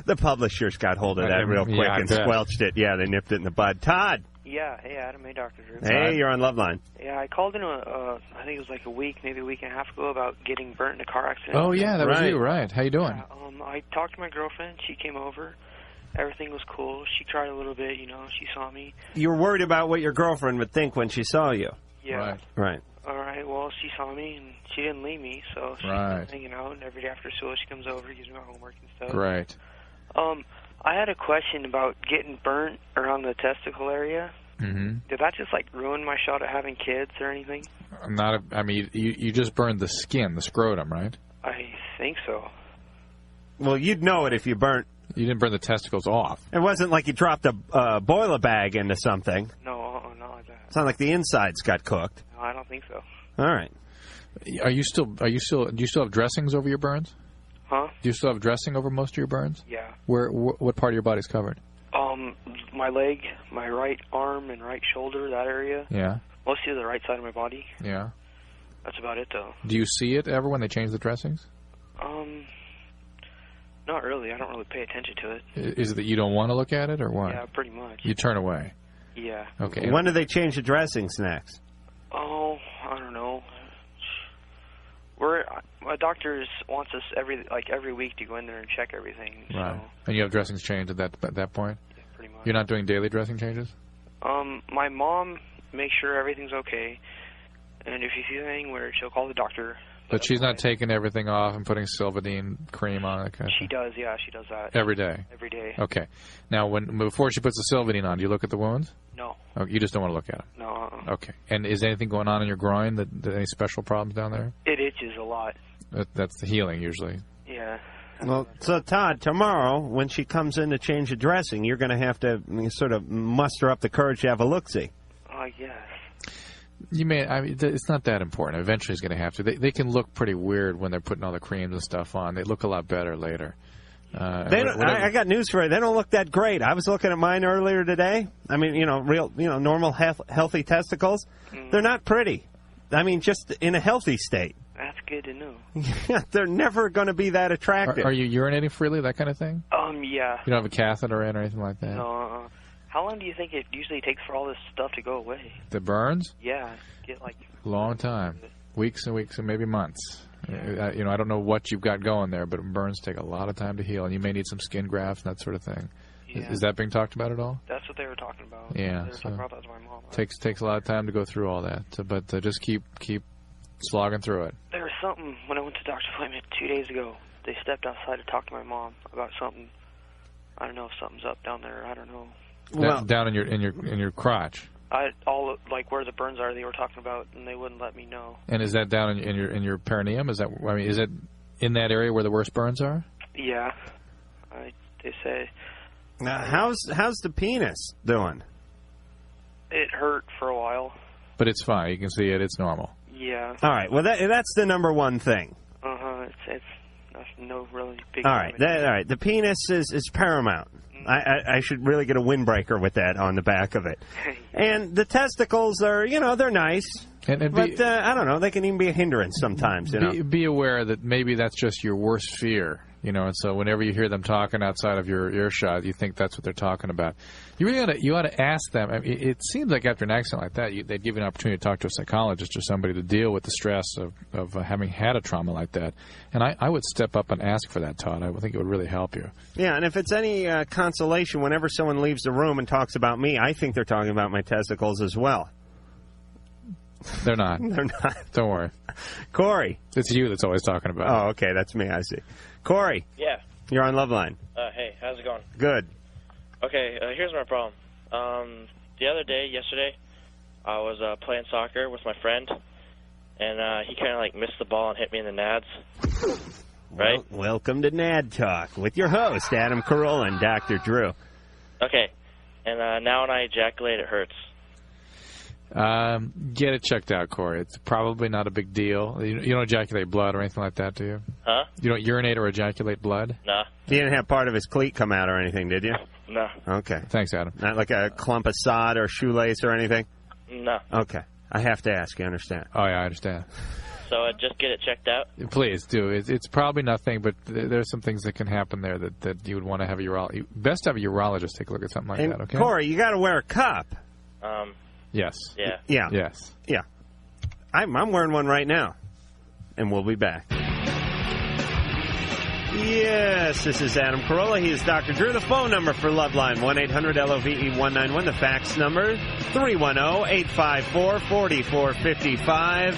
the publishers got hold of that real quick and squelched it. Yeah, they nipped it in the bud. Todd. Yeah, hey Adam, hey Dr. Drew. Hey, you're on Loveline. Yeah, I called in I think it was like a week, maybe a week and a half ago, about getting burnt in a car accident. Oh yeah, that was you, right? How you doing? Yeah, I talked to my girlfriend. She came over. Everything was cool. She cried a little bit, She saw me. You were worried about what your girlfriend would think when she saw you. Yeah. Right. All right. Well, she saw me and she didn't leave me, so she's been hanging out. And every day after school, she comes over, gives me my homework and stuff. Great. I had a question about getting burnt around the testicle area. Mm-hmm. Did that just ruin my shot at having kids or anything? You just burned the skin, the scrotum, right? I think so. Well, you'd know it if you burnt. You didn't burn the testicles off. It wasn't like you dropped a boiler bag into something. No, not like that. It's not like the insides got cooked. No, I don't think so. All right. Do you still have dressings over your burns? Huh? Do you still have dressing over most of your burns? Yeah. What part of your body's covered? My leg, my right arm, and right shoulder, that area. Yeah. Mostly the right side of my body. Yeah. That's about it, though. Do you see it ever when they change the dressings? Not really. I don't really pay attention to it. Is it that you don't want to look at it, or what? Yeah, pretty much. You turn away. Yeah. Okay. When do they change the dressings next? Oh, I don't know. My doctor wants us every week to go in there and check everything. Right. So. And you have dressings changed at that point? Yeah, pretty much. You're not doing daily dressing changes? My mom makes sure everything's okay, and if you see anything weird, she'll call the doctor. But she's not taking everything off and putting Silvadene cream on it? She does, yeah, she does that. Every day? Every day. Okay. Now, before she puts the Silvadene on, do you look at the wounds? No. Oh, you just don't want to look at it? No. Okay. And is anything going on in your groin? Any special problems down there? It itches a lot. That's the healing, usually. Yeah. Well, so Todd, tomorrow, when she comes in to change the dressing, you're going to have to sort of muster up the courage to have a look-see. Yes. You may. I mean, it's not that important. Eventually, he's going to have to. They can look pretty weird when they're putting all the creams and stuff on. They look a lot better later. I got news for you. They don't look that great. I was looking at mine earlier today. I mean, normal healthy testicles. They're not pretty. I mean, just in a healthy state. That's good to know. Yeah, they're never going to be that attractive. Are you urinating freely, that kind of thing? Yeah. You don't have a catheter in or anything like that? No. How long do you think it usually takes for all this stuff to go away? The burns? Yeah, get like... Long time. Weeks and weeks and maybe months. I don't know what you've got going there, but burns take a lot of time to heal, and you may need some skin grafts and that sort of thing. Yeah. Is that being talked about at all? That's what they were talking about. Yeah. They were talking about that to my mom. Takes a lot of time to go through all that, but just keep slogging through it. There was something when I went to doctor's appointment 2 days ago. They stepped outside to talk to my mom about something. I don't know if something's up down there. I don't know. Well, down in your crotch. All like where the burns are, they were talking about, and they wouldn't let me know. And is that down in your perineum? Is it in that area where the worst burns are? Yeah, they say. Now, how's the penis doing? It hurt for a while. But it's fine. You can see it. It's normal. Yeah. All right. Well, that's the number one thing. It's no really big. All right. All right. The penis is paramount. I should really get a windbreaker with that on the back of it. And the testicles are, they're nice. But I don't know. They can even be a hindrance sometimes. Be aware that maybe that's just your worst fear. And so whenever you hear them talking outside of your earshot, you think that's what they're talking about. You really ought to ask them. I mean, it seems like after an accident like that, they'd give you an opportunity to talk to a psychologist or somebody to deal with the stress of having had a trauma like that. And I would step up and ask for that, Todd. I would think it would really help you. Yeah, and if it's any consolation, whenever someone leaves the room and talks about me, I think they're talking about my testicles as well. They're not. They're not. Don't worry. Corey. It's you that's always talking about it. Oh, okay. That's me. I see. Corey. Yeah. You're on Loveline. Hey, how's it going? Good. Okay, here's my problem. The other day, yesterday, I was playing soccer with my friend, and he kind of missed the ball and hit me in the nads. Right? Well, welcome to Nad Talk with your host, Adam Carolla and Dr. Drew. Okay. And now when I ejaculate, it hurts. Get it checked out, Corey. It's probably not a big deal. You don't ejaculate blood or anything like that, do you? Huh? You don't urinate or ejaculate blood? Nah. You didn't have part of his cleat come out or anything, did you? No. Okay. Thanks, Adam. Not like a clump of sod or shoelace or anything? No. Okay. I have to ask. You understand? Oh, yeah, I understand. So just get it checked out? Please do. It's probably nothing, but there's some things that can happen there that you would want to have a urologist. Best have a urologist take a look at something like that, okay? Corey, you got to wear a cup. Yes. Yeah. Yeah. Yes. Yeah. I'm wearing one right now. And we'll be back. Yes, this is Adam Carolla. He is Dr. Drew. The phone number for Loveline, 1-800-LOVE-191. The fax number, 310-854-4455.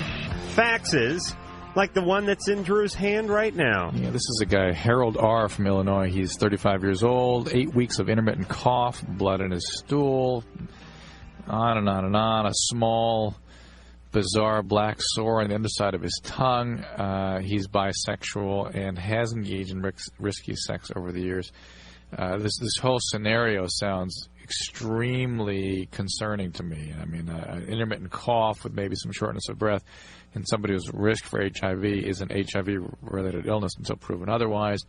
Faxes, like the one that's in Drew's hand right now. Yeah, this is a guy, Harold R. from Illinois. He's 35 years old, 8 weeks of intermittent cough, blood in his stool, on and on and on, a small, bizarre black sore on the underside of his tongue. He's bisexual and has engaged in risky sex over the years. This whole scenario sounds extremely concerning to me. I mean, an intermittent cough with maybe some shortness of breath in somebody who's at risk for HIV is an HIV-related illness until proven otherwise.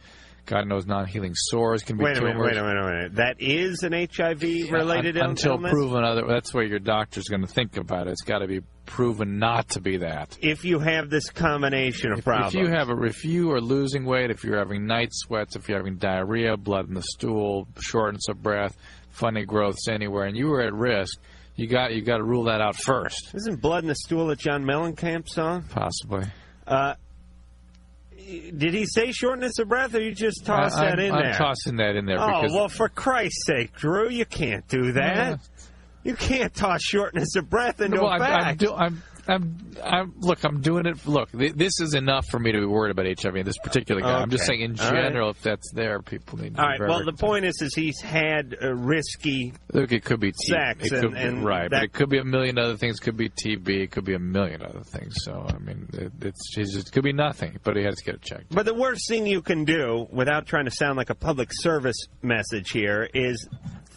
God knows non-healing sores can be tumors. Wait a minute. That is an HIV-related illness? Until proven other. That's what your doctor's going to think about it. It's got to be proven not to be that. If you have this combination of problems. If you are losing weight, if you're having night sweats, if you're having diarrhea, blood in the stool, shortness of breath, funny growths anywhere, and you are at risk, you got to rule that out first. Isn't Blood in the Stool a John Mellencamp song? Possibly. Did he say shortness of breath, or you just tossed that in there? I'm tossing that in there. Oh, well, for Christ's sake, Drew, you can't do that. Yeah. You can't toss shortness of breath into a fact. Look, I'm doing it. Look, this is enough for me to be worried about HIV in this particular guy. Okay. I'm just saying, in general, if that's there, people need to be very well, the point is he's had risky it could be sex. Right, but it could be a million other things. It could be TB. It could be a million other things. So, I mean, it could be nothing, but he has to get it checked. But the worst thing you can do, without trying to sound like a public service message here, is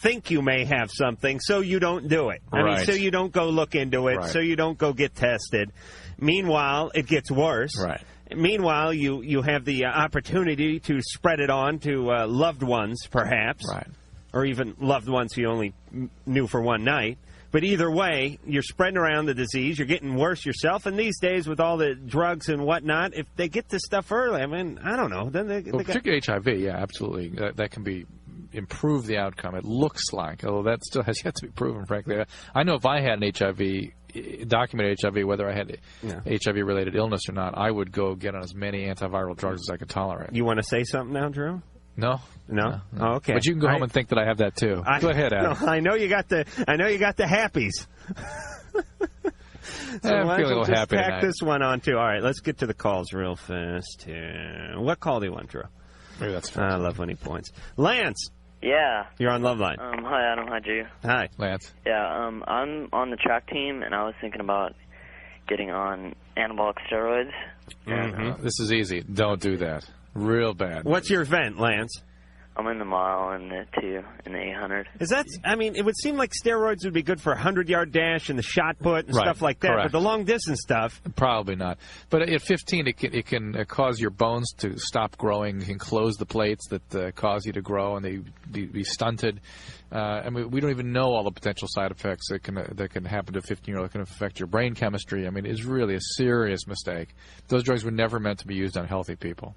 think you may have something, so you don't do it. I mean, so you don't go look into it, so you don't go get tested. Meanwhile, it gets worse. Right. Meanwhile, you have the opportunity to spread it on to loved ones, perhaps. Right. Or even loved ones you only knew for one night. But either way, you're spreading around the disease. You're getting worse yourself. And these days, with all the drugs and whatnot, if they get this stuff early, I mean, I don't know. Then particularly HIV, yeah, absolutely. That can be improve the outcome. It looks like, although that still has yet to be proven, frankly. I know if I had an documented HIV, whether I had HIV-related illness or not, I would go get on as many antiviral drugs as I could tolerate. You want to say something now, Drew? No. Oh, okay. But you can go home and think that I have that too. Go ahead, Adam. No, I know you got the happies. So I'm feeling a little happy tack tonight. this one on too. All right, let's get to the calls real fast here. What call do you want, Drew? Maybe that's I love when he points. Lance. Yeah. You're on Loveline. Hi, Adam. Hi, Drew. Hi. Lance. Yeah, I'm on the track team, and I was thinking about getting on anabolic steroids. This is easy. Don't do that. Real bad. What's your event, Lance? I'm in the mile and the 2 and the 800. Is that? I mean, it would seem like steroids would be good for a 100-yard dash and the shot put and stuff like that. Correct. But the long distance stuff, probably not. But at 15, it can cause your bones to stop growing. It can close the plates that cause you to grow, and they be stunted. I mean, we don't even know all the potential side effects that can happen to a 15-year-old. It can affect your brain chemistry. I mean, it's really a serious mistake. Those drugs were never meant to be used on healthy people.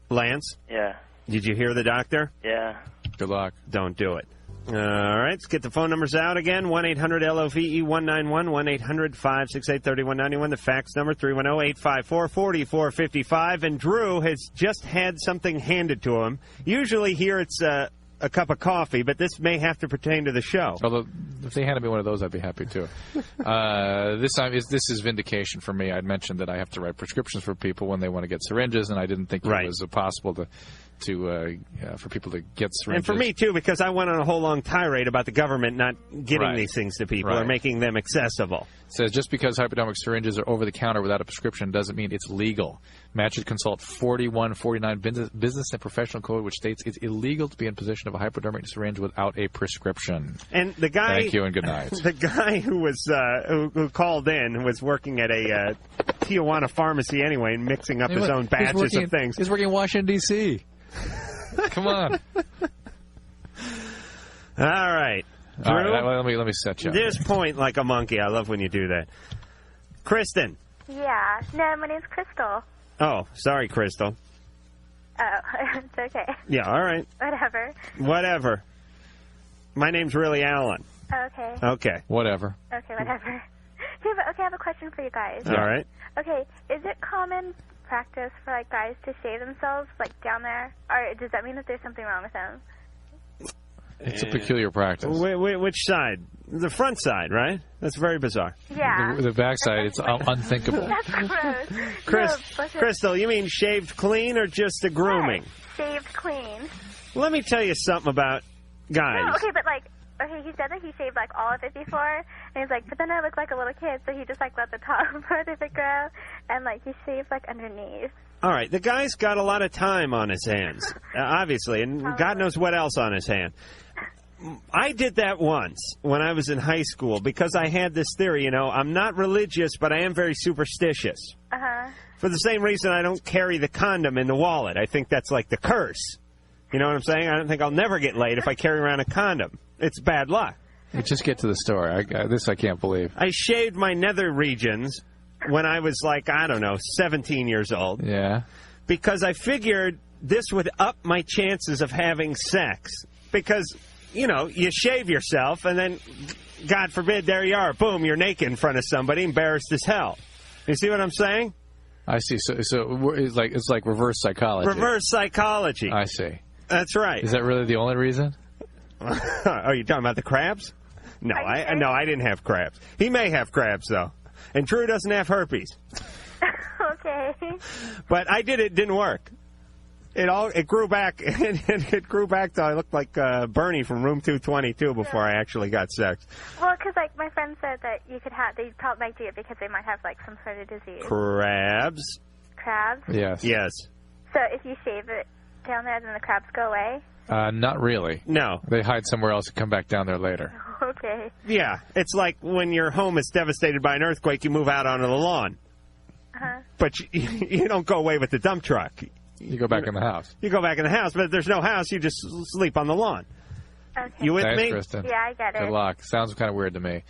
Lance. Yeah. Did you hear the doctor? Yeah. Good luck. Don't do it. All right, let's get the phone numbers out again. 1-800-LOVE-191, 1-800-568-3191. The fax number, 310-854-4455. And Drew has just had something handed to him. Usually here it's a cup of coffee, but this may have to pertain to the show. Although, if they handed me one of those, I'd be happy too. This is vindication for me. I'd mentioned that I have to write prescriptions for people when they want to get syringes, and I didn't think it was possible for people to get syringes. And for me, too, because I went on a whole long tirade about the government not getting these things to people or making them accessible. It says just because hypodermic syringes are over-the-counter without a prescription doesn't mean it's legal. Match should consult 4149 Business and Professional Code, which states it's illegal to be in possession of a hypodermic syringe without a prescription. And the guy... Thank you and good night. The guy who was who called in was working at a Tijuana pharmacy anyway and mixing up his own batches of things. He's working in Washington, D.C. Come on. All right. Drew, all right, let me set you up. Just point like a monkey. I love when you do that. Kristen. Yeah. No, my name's Crystal. Oh, sorry, Crystal. Oh, it's okay. Yeah, all right. Whatever. My name's really Alan. Okay. Okay. Whatever. Okay, whatever. Okay, I have a question for you guys. All right. Okay, is it common practice for like guys to shave themselves like down there, or does that mean that there's something wrong with them? It's a peculiar practice. Which side? The front side, right? That's very bizarre. Yeah. The back side, it's unthinkable. That's gross. Crystal, you mean shaved clean or just a grooming? Shaved clean. Let me tell you something about guys. No, okay, but like, he said that he shaved like all of it before, and he's like, but then I look like a little kid, so he just like let the top part of it grow, and like he shaved like underneath. All right, the guy's got a lot of time on his hands, obviously, and God knows what else on his hand. I did that once when I was in high school because I had this theory, I'm not religious, but I am very superstitious. Uh-huh. For the same reason I don't carry the condom in the wallet. I think that's like the curse. You know what I'm saying? I don't think I'll never get laid if I carry around a condom. It's bad luck. Just get to the story. This I can't believe. I shaved my nether regions when I was like, 17 years old. Yeah. Because I figured this would up my chances of having sex. Because, you shave yourself and then, God forbid, there you are. Boom, you're naked in front of somebody, embarrassed as hell. You see what I'm saying? I see. So it's like reverse psychology. Reverse psychology. I see. That's right. Is that really the only reason? Are you talking about the crabs? No, I didn't have crabs. He may have crabs, though. And Drew doesn't have herpes. Okay. But I did it. It didn't work. It grew back. It grew back till I looked like Bernie from Room 222 before I actually got sex. Well, because like my friend said that they probably might do it because they might have like some sort of disease. Crabs? Crabs? Yes. Yes. So if you shave it down there, then the crabs go away? Not really. No. They hide somewhere else and come back down there later. Okay. Yeah, it's like when your home is devastated by an earthquake, you move out onto the lawn. Uh-huh. But you don't go away with the dump truck. You go back in the house. You go back in the house, but if there's no house, you just sleep on the lawn. Okay. You with Thanks, me? Kristen. Yeah, I get it. Good luck. Sounds kind of weird to me.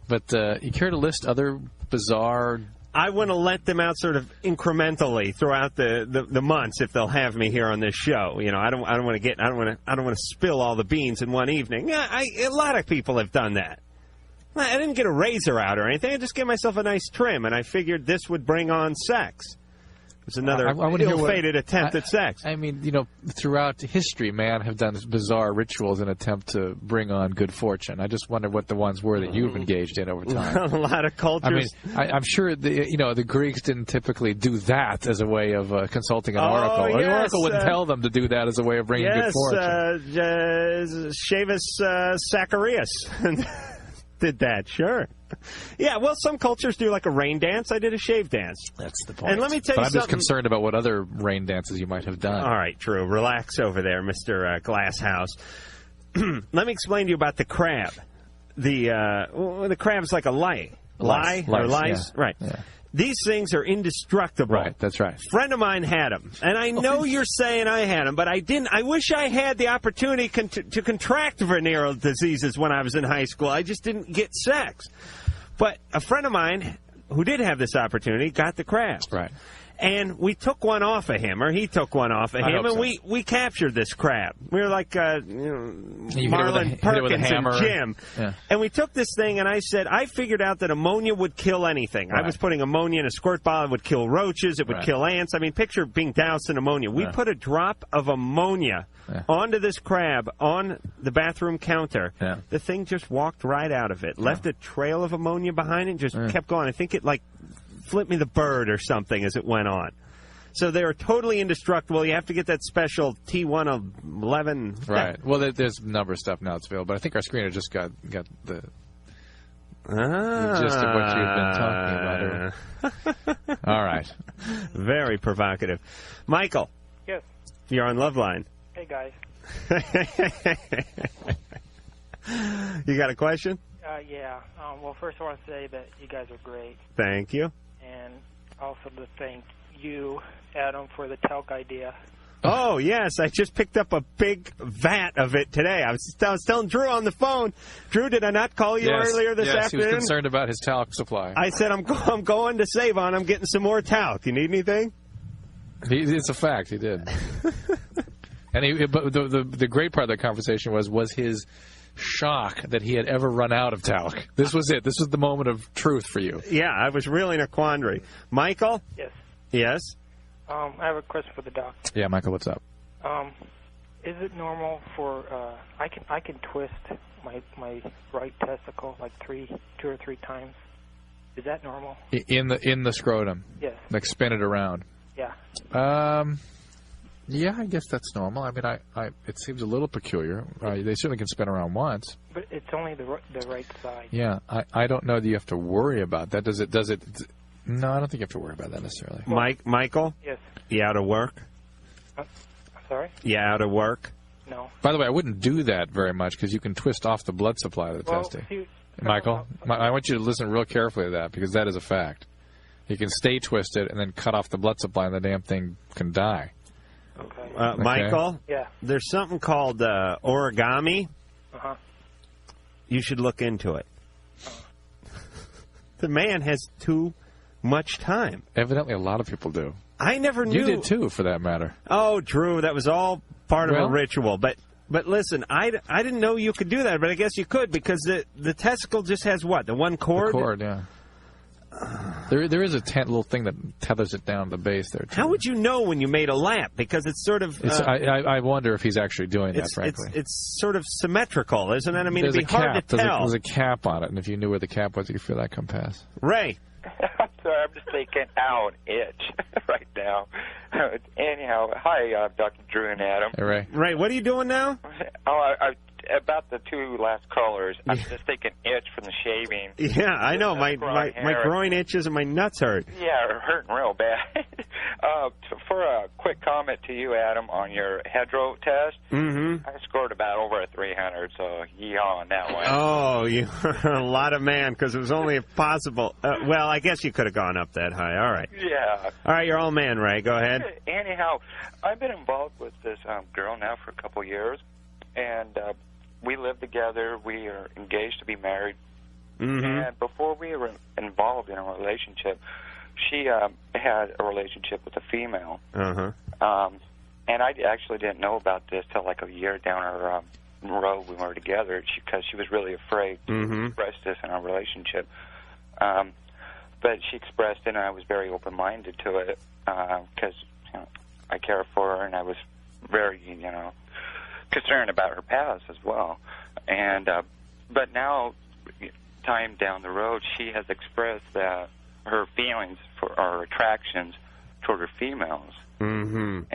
But you care to list other bizarre... I want to let them out sort of incrementally throughout the months if they'll have me here on this show. You know, I don't want to spill all the beans in one evening. Yeah, a lot of people have done that. I didn't get a razor out or anything. I just gave myself a nice trim, and I figured this would bring on sex. It was another ill-fated attempt at sex. I mean, you know, throughout history, man have done bizarre rituals in an attempt to bring on good fortune. I just wonder what the ones were that you've engaged in over time. A lot of cultures. I mean, I'm sure the Greeks didn't typically do that as a way of consulting an oracle. Yes, the oracle wouldn't tell them to do that as a way of bringing good fortune. Seamus Zacharias did that, sure. Yeah, well, some cultures do like a rain dance. I did a shave dance. That's the point. And let me tell you I'm something. just concerned about what other rain dances you might have done. All right, Drew. Relax over there, Mr. Glasshouse. Let me explain to you about the crab. The crab's like a lice. Lice. Yeah. Right. Yeah. These things are indestructible. Right, that's right. A friend of mine had them. And I know you're saying I had them, but I didn't. I wish I had the opportunity to contract venereal diseases when I was in high school. I just didn't get sex. But a friend of mine who did have this opportunity got the crab. Right. And we took one off of him, or he took one off of him, and we captured this crab. We were like Marlon Perkins and Jim. Yeah. And we took this thing, and I said, I figured out that ammonia would kill anything. Right. I was putting ammonia in a squirt bottle. It would kill roaches. It would Right. kill ants. I mean, picture being doused in ammonia. We put a drop of ammonia onto this crab on the bathroom counter. Yeah. The thing just walked right out of it, left a trail of ammonia behind it, and just kept going. I think it, like, Flip Me the Bird or something as it went on. So they are totally indestructible. You have to get that special T111. Right. Well, there's a number of stuff now that's available, but I think our screener just got the gist of what you've been talking about. All right. Very provocative. Michael. Yes. You're on Loveline. Hey, guys. You got a question? Yeah. Well, first I want to say that you guys are great. Thank you. And also to thank you, Adam, for the talc idea. Oh, yes. I just picked up a big vat of it today. I was telling Drew on the phone. Drew, did I not call you earlier this afternoon? Yes, he was concerned about his talc supply. I said, I'm going to Save-On. I'm getting some more talc. You need anything? It's a fact. He did. But the great part of that conversation was his shock that he had ever run out of talc. This was it. This was the moment of truth for you. Yeah, I was really in a quandary. Michael? Yes. Yes? I have a question for the doc. Yeah, Michael, what's up? Is it normal for I can twist my right testicle like two or three times? Is that normal? In the scrotum? Yes. Like spin it around? Yeah. Yeah, I guess that's normal. I mean, it seems a little peculiar. They certainly can spin around once. But it's only the right side. Yeah, I don't know that you have to worry about that. Does it? No, I don't think you have to worry about that necessarily. Michael? Yes. You out of work? Sorry? You out of work? No. By the way, I wouldn't do that very much because you can twist off the blood supply of the testy. Michael, I want you to listen real carefully to that because that is a fact. You can stay twisted and then cut off the blood supply and the damn thing can die. Okay. Michael? Yeah. There's something called origami. Uh-huh. You should look into it. The man has too much time. Evidently, a lot of people do. I never knew. You did too, for that matter. Oh, Drew, that was all part of a ritual. But listen, I didn't know you could do that, but I guess you could because the testicle just has what? The one cord? The cord, yeah. There is a little thing that tethers it down the base there, too. How would you know when you made a lap? Because it's sort of... I wonder if he's actually doing that, frankly. It's sort of symmetrical, isn't it? I mean, There's it'd be hard to tell. There's a cap on it, and if you knew where the cap was, you could feel that come past. Ray. I'm sorry, I'm just thinking, ow, an itch right now. Anyhow, hi, Dr. Drew and Adam. Hey, Ray. Ray, what are you doing now? Oh, about the two last callers, I'm just thinking itch from the shaving. Yeah, I know. My groin itches and my nuts hurt. Yeah, they're hurting real bad. For a quick comment to you, Adam, on your hedgerow test, I scored about over a 300, so yeehaw on that one. Oh, you're a lot of man, because it was only possible. Well, I guess you could have gone up that high. All right. Yeah. All right, you're all man, Ray. Go ahead. Anyhow, I've been involved with this girl now for a couple of years, and we live together. We are engaged to be married. And before we were involved in a relationship, she had a relationship with a female. And I actually didn't know about this till like a year down her road when we were together, because she was really afraid to express this in our relationship. But she expressed it, and I was very open-minded to it, because I care for her, and I was very, concerned about her past as well. And but now, time down the road, she has expressed that her feelings for or attractions toward her females. And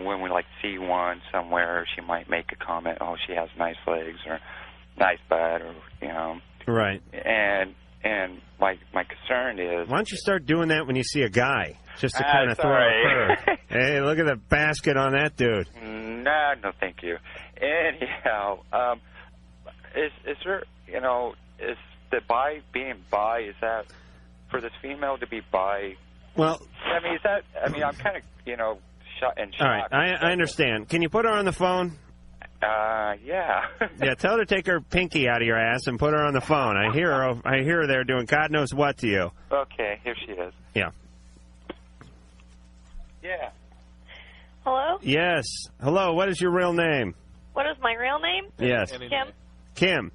when we see one somewhere, she might make a comment, "Oh, she has nice legs," or "nice butt," or Right. And my concern is, why don't you start doing that when you see a guy, just to kind of throw a fur? Hey, look at the basket on that dude. No, thank you. Anyhow, is there, is the being bi, is that for this female to be bi? Well, I'm kind of, shot and all right, shocked. I understand. Can you put her on the phone? Yeah. Yeah, tell her to take her pinky out of your ass and put her on the phone. I hear her there doing God knows what to you. Okay, here she is. Yeah. Yeah. Hello? Yes. Hello, what is your real name? What is my real name? Yes. Kim. Kim.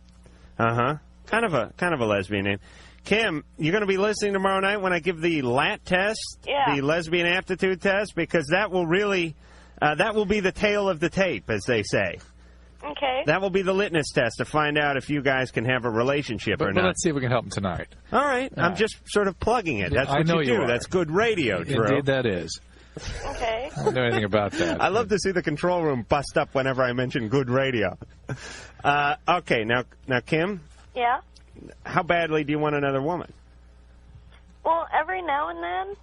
Kind of a lesbian name. Kim, you're going to be listening tomorrow night when I give the LAT test, the lesbian aptitude test, because that will really, that will be the tail of the tape, as they say. Okay. That will be the litmus test to find out if you guys can have a relationship or not. But let's see if we can help him tonight. All right. I'm just sort of plugging it. Yeah, That's what I know you do. you are. That's good radio, Drew. Indeed, that is. Okay. I don't know anything about that. I love to see the control room bust up whenever I mention good radio. Okay, now, Kim, Yeah? how badly do you want another woman? Well, every now and then,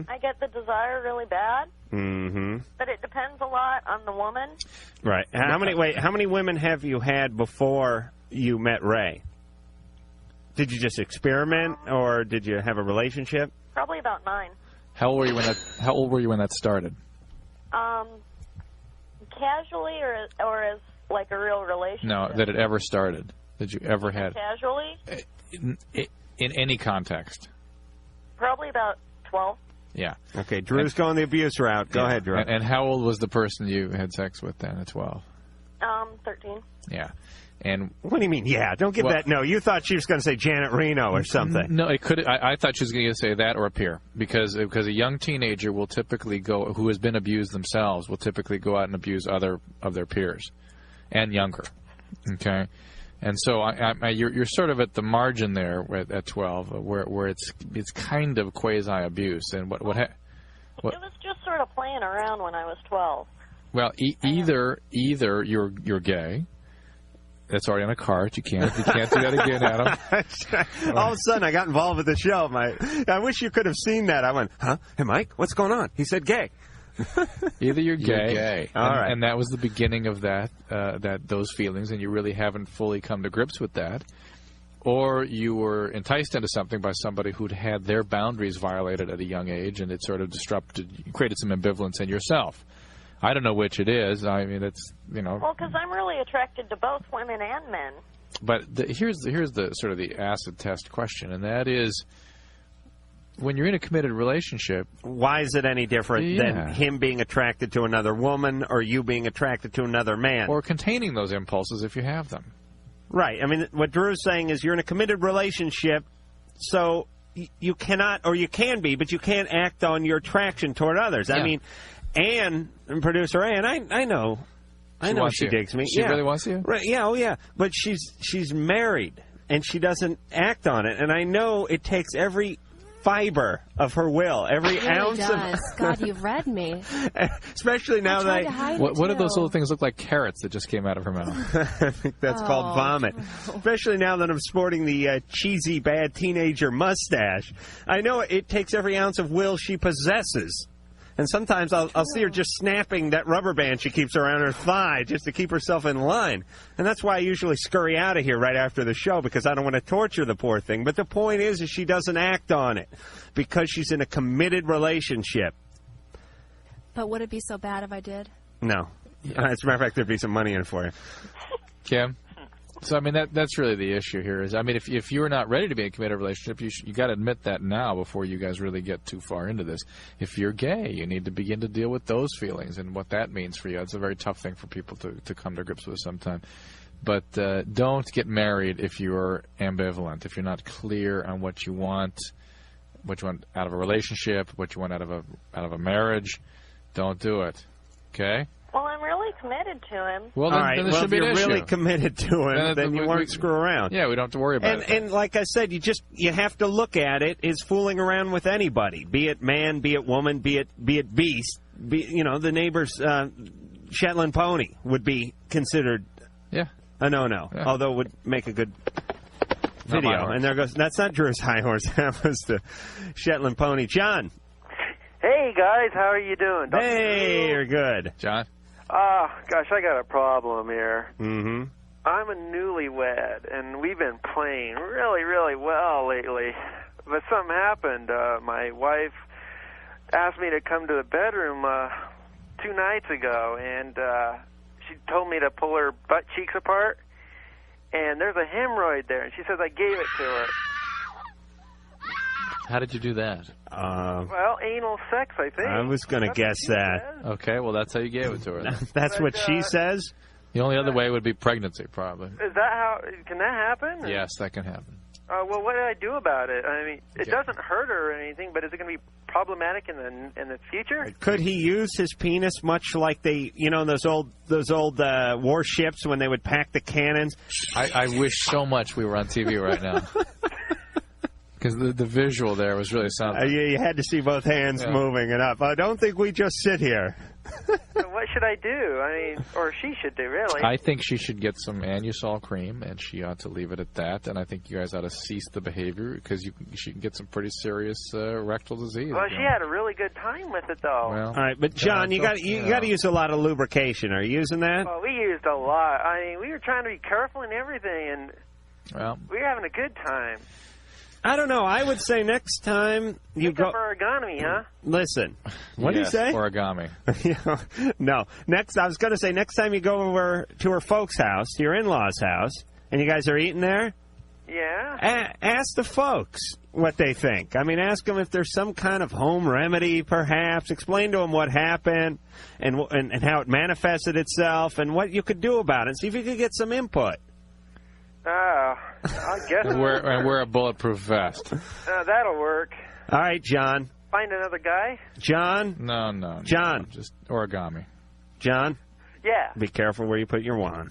I get the desire really bad, but it depends a lot on the woman. Right. How many women have you had before you met Ray? Did you just experiment, or did you have a relationship? Probably about 9. How old were you when that started? Casually or as like a real relationship? No, that it ever started. Did you ever had Casually? in any context? Probably about 12. Yeah. Okay, Drew's going the abuse route. Go ahead, Drew. And how old was the person you had sex with then at 12? 13. Yeah. And what do you mean? Yeah, don't give that. No, you thought she was going to say Janet Reno or something. No, it could. I thought she was going to say that or a peer, because a young teenager will typically who has been abused themselves will typically go out and abuse other of their peers, and younger. Okay, and so you're sort of at the margin there at 12, where it's kind of quasi abuse. And what it was just sort of playing around when I was 12. Well, either you're gay. That's already on a card. You can't do that again, Adam. All of a sudden, I got involved with the show. I wish you could have seen that. I went, huh? Hey, Mike, what's going on? He said gay. Either you're gay. All right. And that was the beginning of those feelings, and you really haven't fully come to grips with that. Or you were enticed into something by somebody who'd had their boundaries violated at a young age, and it sort of created some ambivalence in yourself. I don't know which it is. I mean, it's, Well, because I'm really attracted to both women and men. But here's the sort of the acid test question, and that is, when you're in a committed relationship, why is it any different than him being attracted to another woman or you being attracted to another man? Or containing those impulses if you have them. Right. I mean, what Drew's saying is you're in a committed relationship, so you cannot, or you can be, but you can't act on your attraction toward others. Yeah. I mean, Ann, producer Ann, I know she digs me. She really wants you? Right, yeah, oh yeah. But she's married, and she doesn't act on it. And I know it takes every fiber of her will, every It really ounce does. of. God, you've read me. Especially now I tried that to hide What it, do those too. little things look like? Carrots that just came out of her mouth. I think that's called vomit. Especially now that I'm sporting the cheesy, bad teenager mustache. I know it takes every ounce of will she possesses. And sometimes I'll see her just snapping that rubber band she keeps around her thigh just to keep herself in line. And that's why I usually scurry out of here right after the show, because I don't want to torture the poor thing. But the point is she doesn't act on it because she's in a committed relationship. But would it be so bad if I did? No. As a matter of fact, there'd be some money in it for you. Kim? So, I mean, that's really the issue here. Is, I mean, if you're not ready to be in a committed relationship, you got to admit that now before you guys really get too far into this. If you're gay, you need to begin to deal with those feelings and what that means for you. It's a very tough thing for people to come to grips with sometimes. But don't get married if you're ambivalent, if you're not clear on what you want out of a relationship, what you want out of a marriage. Don't do it. Okay? Well, I'm really committed to him. Well, all right. then Well, should if be an you're issue. really committed to him, then you won't screw around. Yeah, we don't have to worry about it. And like I said, you have to look at it as fooling around with anybody, be it man, be it woman, be it beast. The neighbor's Shetland pony would be considered a no-no, although it would make a good video. And there goes, that's not Drew's high horse, that was the Shetland pony. John. Hey, guys, how are you doing? Hey, you're good. John? Gosh, I got a problem here. Mm-hmm. I'm a newlywed, and we've been playing really, really well lately. But something happened. My wife asked me to come to the bedroom 2 nights ago, and she told me to pull her butt cheeks apart, and there's a hemorrhoid there, and she says I gave it to her. How did you do that? Well, anal sex, I think. I was going to guess that. Okay, well, that's how you gave it to her. Then. That's what she says? The only other way would be pregnancy, probably. Is that how? Can that happen? Yes, that can happen. Well, what do I do about it? I mean, it doesn't hurt her or anything, but is it going to be problematic in the future? Could he use his penis much like they, those old warships when they would pack the cannons? I wish so much we were on TV right now. Because the visual there was really something. You had to see both hands moving it up. I don't think we just sit here. So what should I do? I mean, or she should do, really. I think she should get some Anusol cream, and she ought to leave it at that. And I think you guys ought to cease the behavior, because she can get some pretty serious rectal disease. Well, she had a really good time with it, though. Well, all right, but John, you got to use a lot of lubrication. Are you using that? Well, we used a lot. I mean, we were trying to be careful and everything, and we were having a good time. I don't know. I would say next time you go origami, huh? Listen, what do you say? Origami. No. I was going to say next time you go over to her folks' house, to your in-laws' house, and you guys are eating there. Yeah. Ask the folks what they think. I mean, ask them if there's some kind of home remedy, perhaps. Explain to them what happened and how it manifested itself and what you could do about it. See if you could get some input. I guess. And wear a bulletproof vest. That'll work. All right, John. Find another guy? John? No. John. Just origami. John? Yeah. Be careful where you put your wand.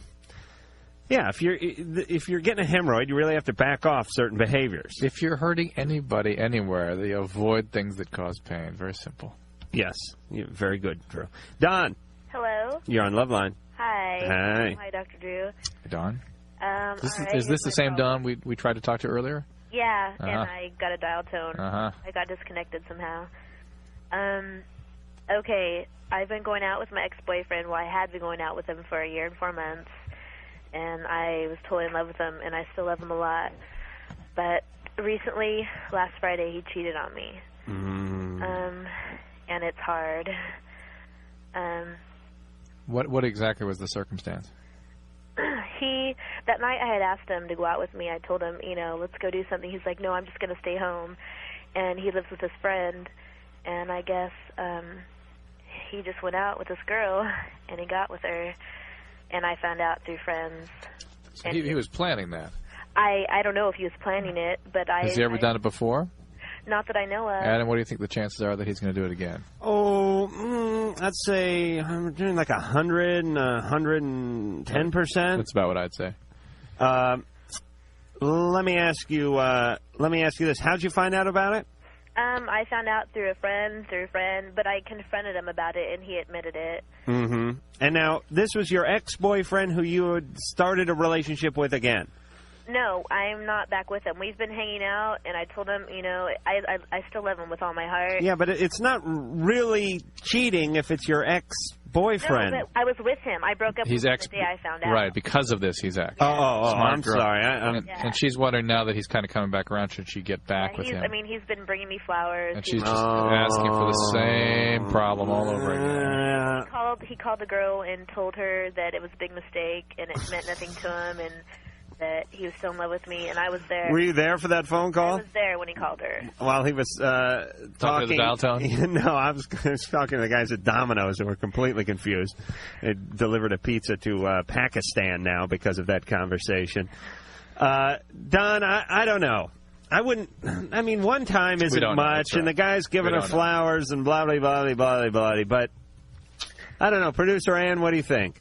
Yeah, if you're getting a hemorrhoid, you really have to back off certain behaviors. If you're hurting anybody anywhere, they avoid things that cause pain. Very simple. Yes. Very good, Drew. Don. Hello. You're on Loveline. Hi. Hi. Hi, Dr. Drew. Hey, Don. Is this the same Don we tried to talk to earlier? Yeah, and I got a dial tone. Uh-huh. I got disconnected somehow. Okay, I've been going out with my ex-boyfriend. Well, I had been going out with him for 1 year and 4 months, and I was totally in love with him, and I still love him a lot. But recently, last Friday, he cheated on me. And it's hard. What exactly was the circumstance? That night I had asked him to go out with me. I told him, let's go do something. He's like, no, I'm just going to stay home. And he lives with his friend. And I guess he just went out with this girl, and he got with her. And I found out through friends. So he was planning that. I don't know if he was planning it, but Has he ever done it before? Not that I know of. Adam, what do you think the chances are that he's going to do it again? I'd say I'm doing like 100 and 110%. That's about what I'd say. Let me ask you this: how'd you find out about it? I found out through a friend, but I confronted him about it, and he admitted it. Mm-hmm. And now, this was your ex-boyfriend who you had started a relationship with again? No, I'm not back with him. We've been hanging out, and I told him, I still love him with all my heart. Yeah, but it's not really cheating if it's your ex-boyfriend. No, but I was with him. I broke up with him the day I found out. Right, because of this, he's ex. Oh, Smart I'm girl. sorry. And she's wondering now that he's kind of coming back around, should she get back with him? I mean, he's been bringing me flowers. And she's just asking for the same problem all over again. He called the girl and told her that it was a big mistake, and it meant nothing to him, and that he was still in love with me, and I was there. Were you there for that phone call? I was there when he called her. While he was talking to the dial tone? No, I was talking to the guys at Domino's who were completely confused. They delivered a pizza to Pakistan now because of that conversation. Don, I don't know. I wouldn't. I mean, one time isn't much, and the guy's giving her flowers and blah, blah, blah, blah, blah, blah, but I don't know. Producer Ann, what do you think?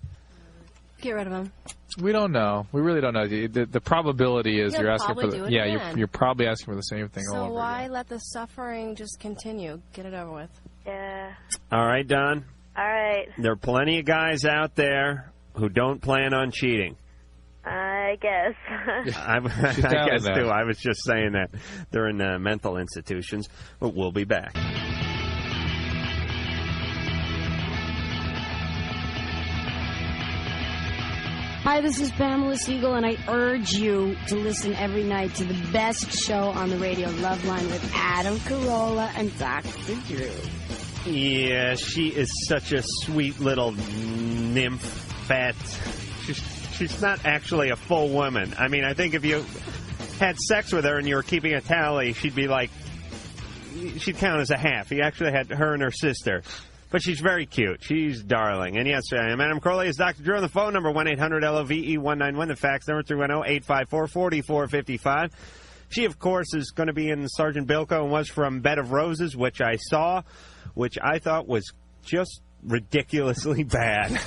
Get rid of him. We don't know. We really don't know. The probability is He'll you're asking for probably do it again. you're probably asking for the same thing all So over why again. let the suffering just continue? Get it over with. Yeah. All right, Don. All right. There are plenty of guys out there who don't plan on cheating. I guess. I guess, too. I was just saying that. They're in mental institutions. But we'll be back. Hi, this is Pamela Siegel, and I urge you to listen every night to the best show on the radio, Loveline, with Adam Carolla and Dr. Drew. Yeah, she is such a sweet little nymph. Fat. She's not actually a full woman. I mean, I think if you had sex with her and you were keeping a tally, she'd count as a half. You actually had her and her sister. But she's very cute. She's darling. And yes, I am Adam Carolla. Is Dr. Drew on the phone number 1-800-LOVE-191. The fax number 310-854-4455. She, of course, is going to be in Sergeant Bilko and was from Bed of Roses, which I saw, which I thought was just ridiculously bad.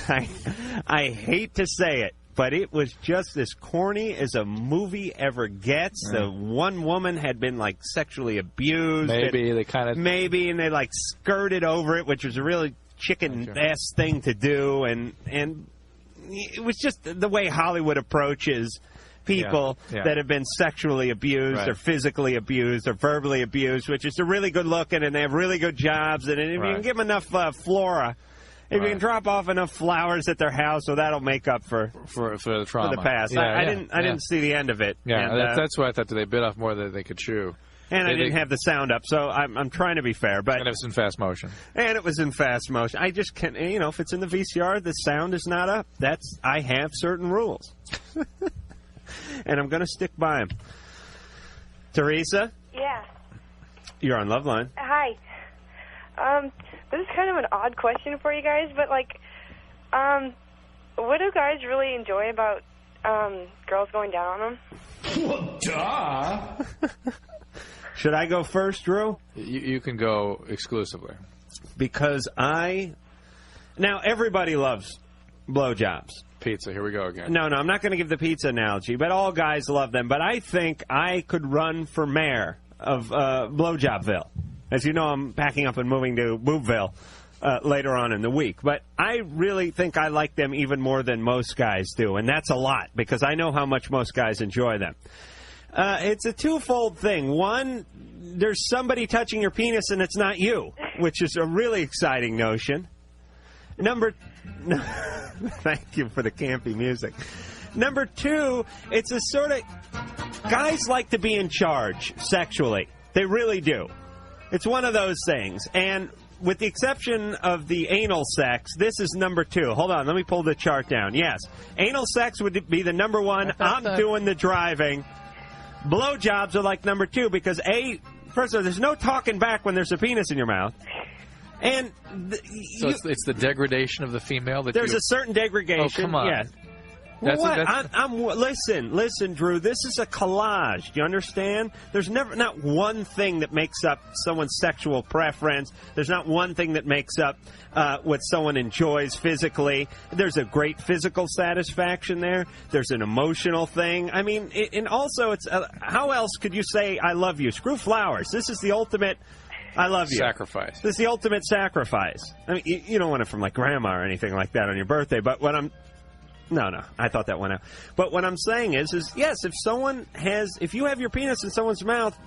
I hate to say it, but it was just as corny as a movie ever gets. The one woman had been, sexually abused. Maybe, and they, skirted over it, which was a really chicken-ass thing to do. And it was just the way Hollywood approaches people that have been sexually abused or physically abused or verbally abused, which is really good looking, and they have really good jobs. And if you can give them enough flora... If you can drop off enough flowers at their house, so that'll make up for the trauma. For the past. I didn't see the end of it. Yeah, and, that's why I thought they bit off more than they could chew. And I didn't have the sound up, so I'm trying to be fair. But and it was in fast motion. And it was in fast motion. I just can't, if it's in the VCR, the sound is not up. I have certain rules. And I'm going to stick by them. Teresa? Yeah. You're on Loveline. Hi. This is kind of an odd question for you guys, but, what do guys really enjoy about girls going down on them? Well, duh. Should I go first, Drew? You can go exclusively. Because now, everybody loves blowjobs. Pizza, here we go again. No, I'm not going to give the pizza analogy, but all guys love them. But I think I could run for mayor of Blowjobville. As you know, I'm packing up and moving to Boobville later on in the week. But I really think I like them even more than most guys do. And that's a lot, because I know how much most guys enjoy them. It's a twofold thing. One, there's somebody touching your penis and it's not you, which is a really exciting notion. Thank you for the campy music. Number two, it's a sort of... Guys like to be in charge sexually. They really do. It's one of those things. And with the exception of the anal sex, this is number two. Hold on, let me pull the chart down. Yes, anal sex would be the number one. I'm doing the driving. Blowjobs are like number two because, first of all, there's no talking back when there's a penis in your mouth. And it's the degradation of the female. There's a certain degradation. Oh, come on. Yes. Listen, Drew. This is a collage. Do you understand? There's not one thing that makes up someone's sexual preference. There's not one thing that makes up what someone enjoys physically. There's a great physical satisfaction there. There's an emotional thing. I mean, and also, it's how else could you say I love you? Screw flowers. This is the ultimate I love you. Sacrifice. This is the ultimate sacrifice. I mean, you don't want it from like grandma or anything like that on your birthday, but what I'm... No, I thought that went out. But what I'm saying is yes, if you have your penis in someone's mouth,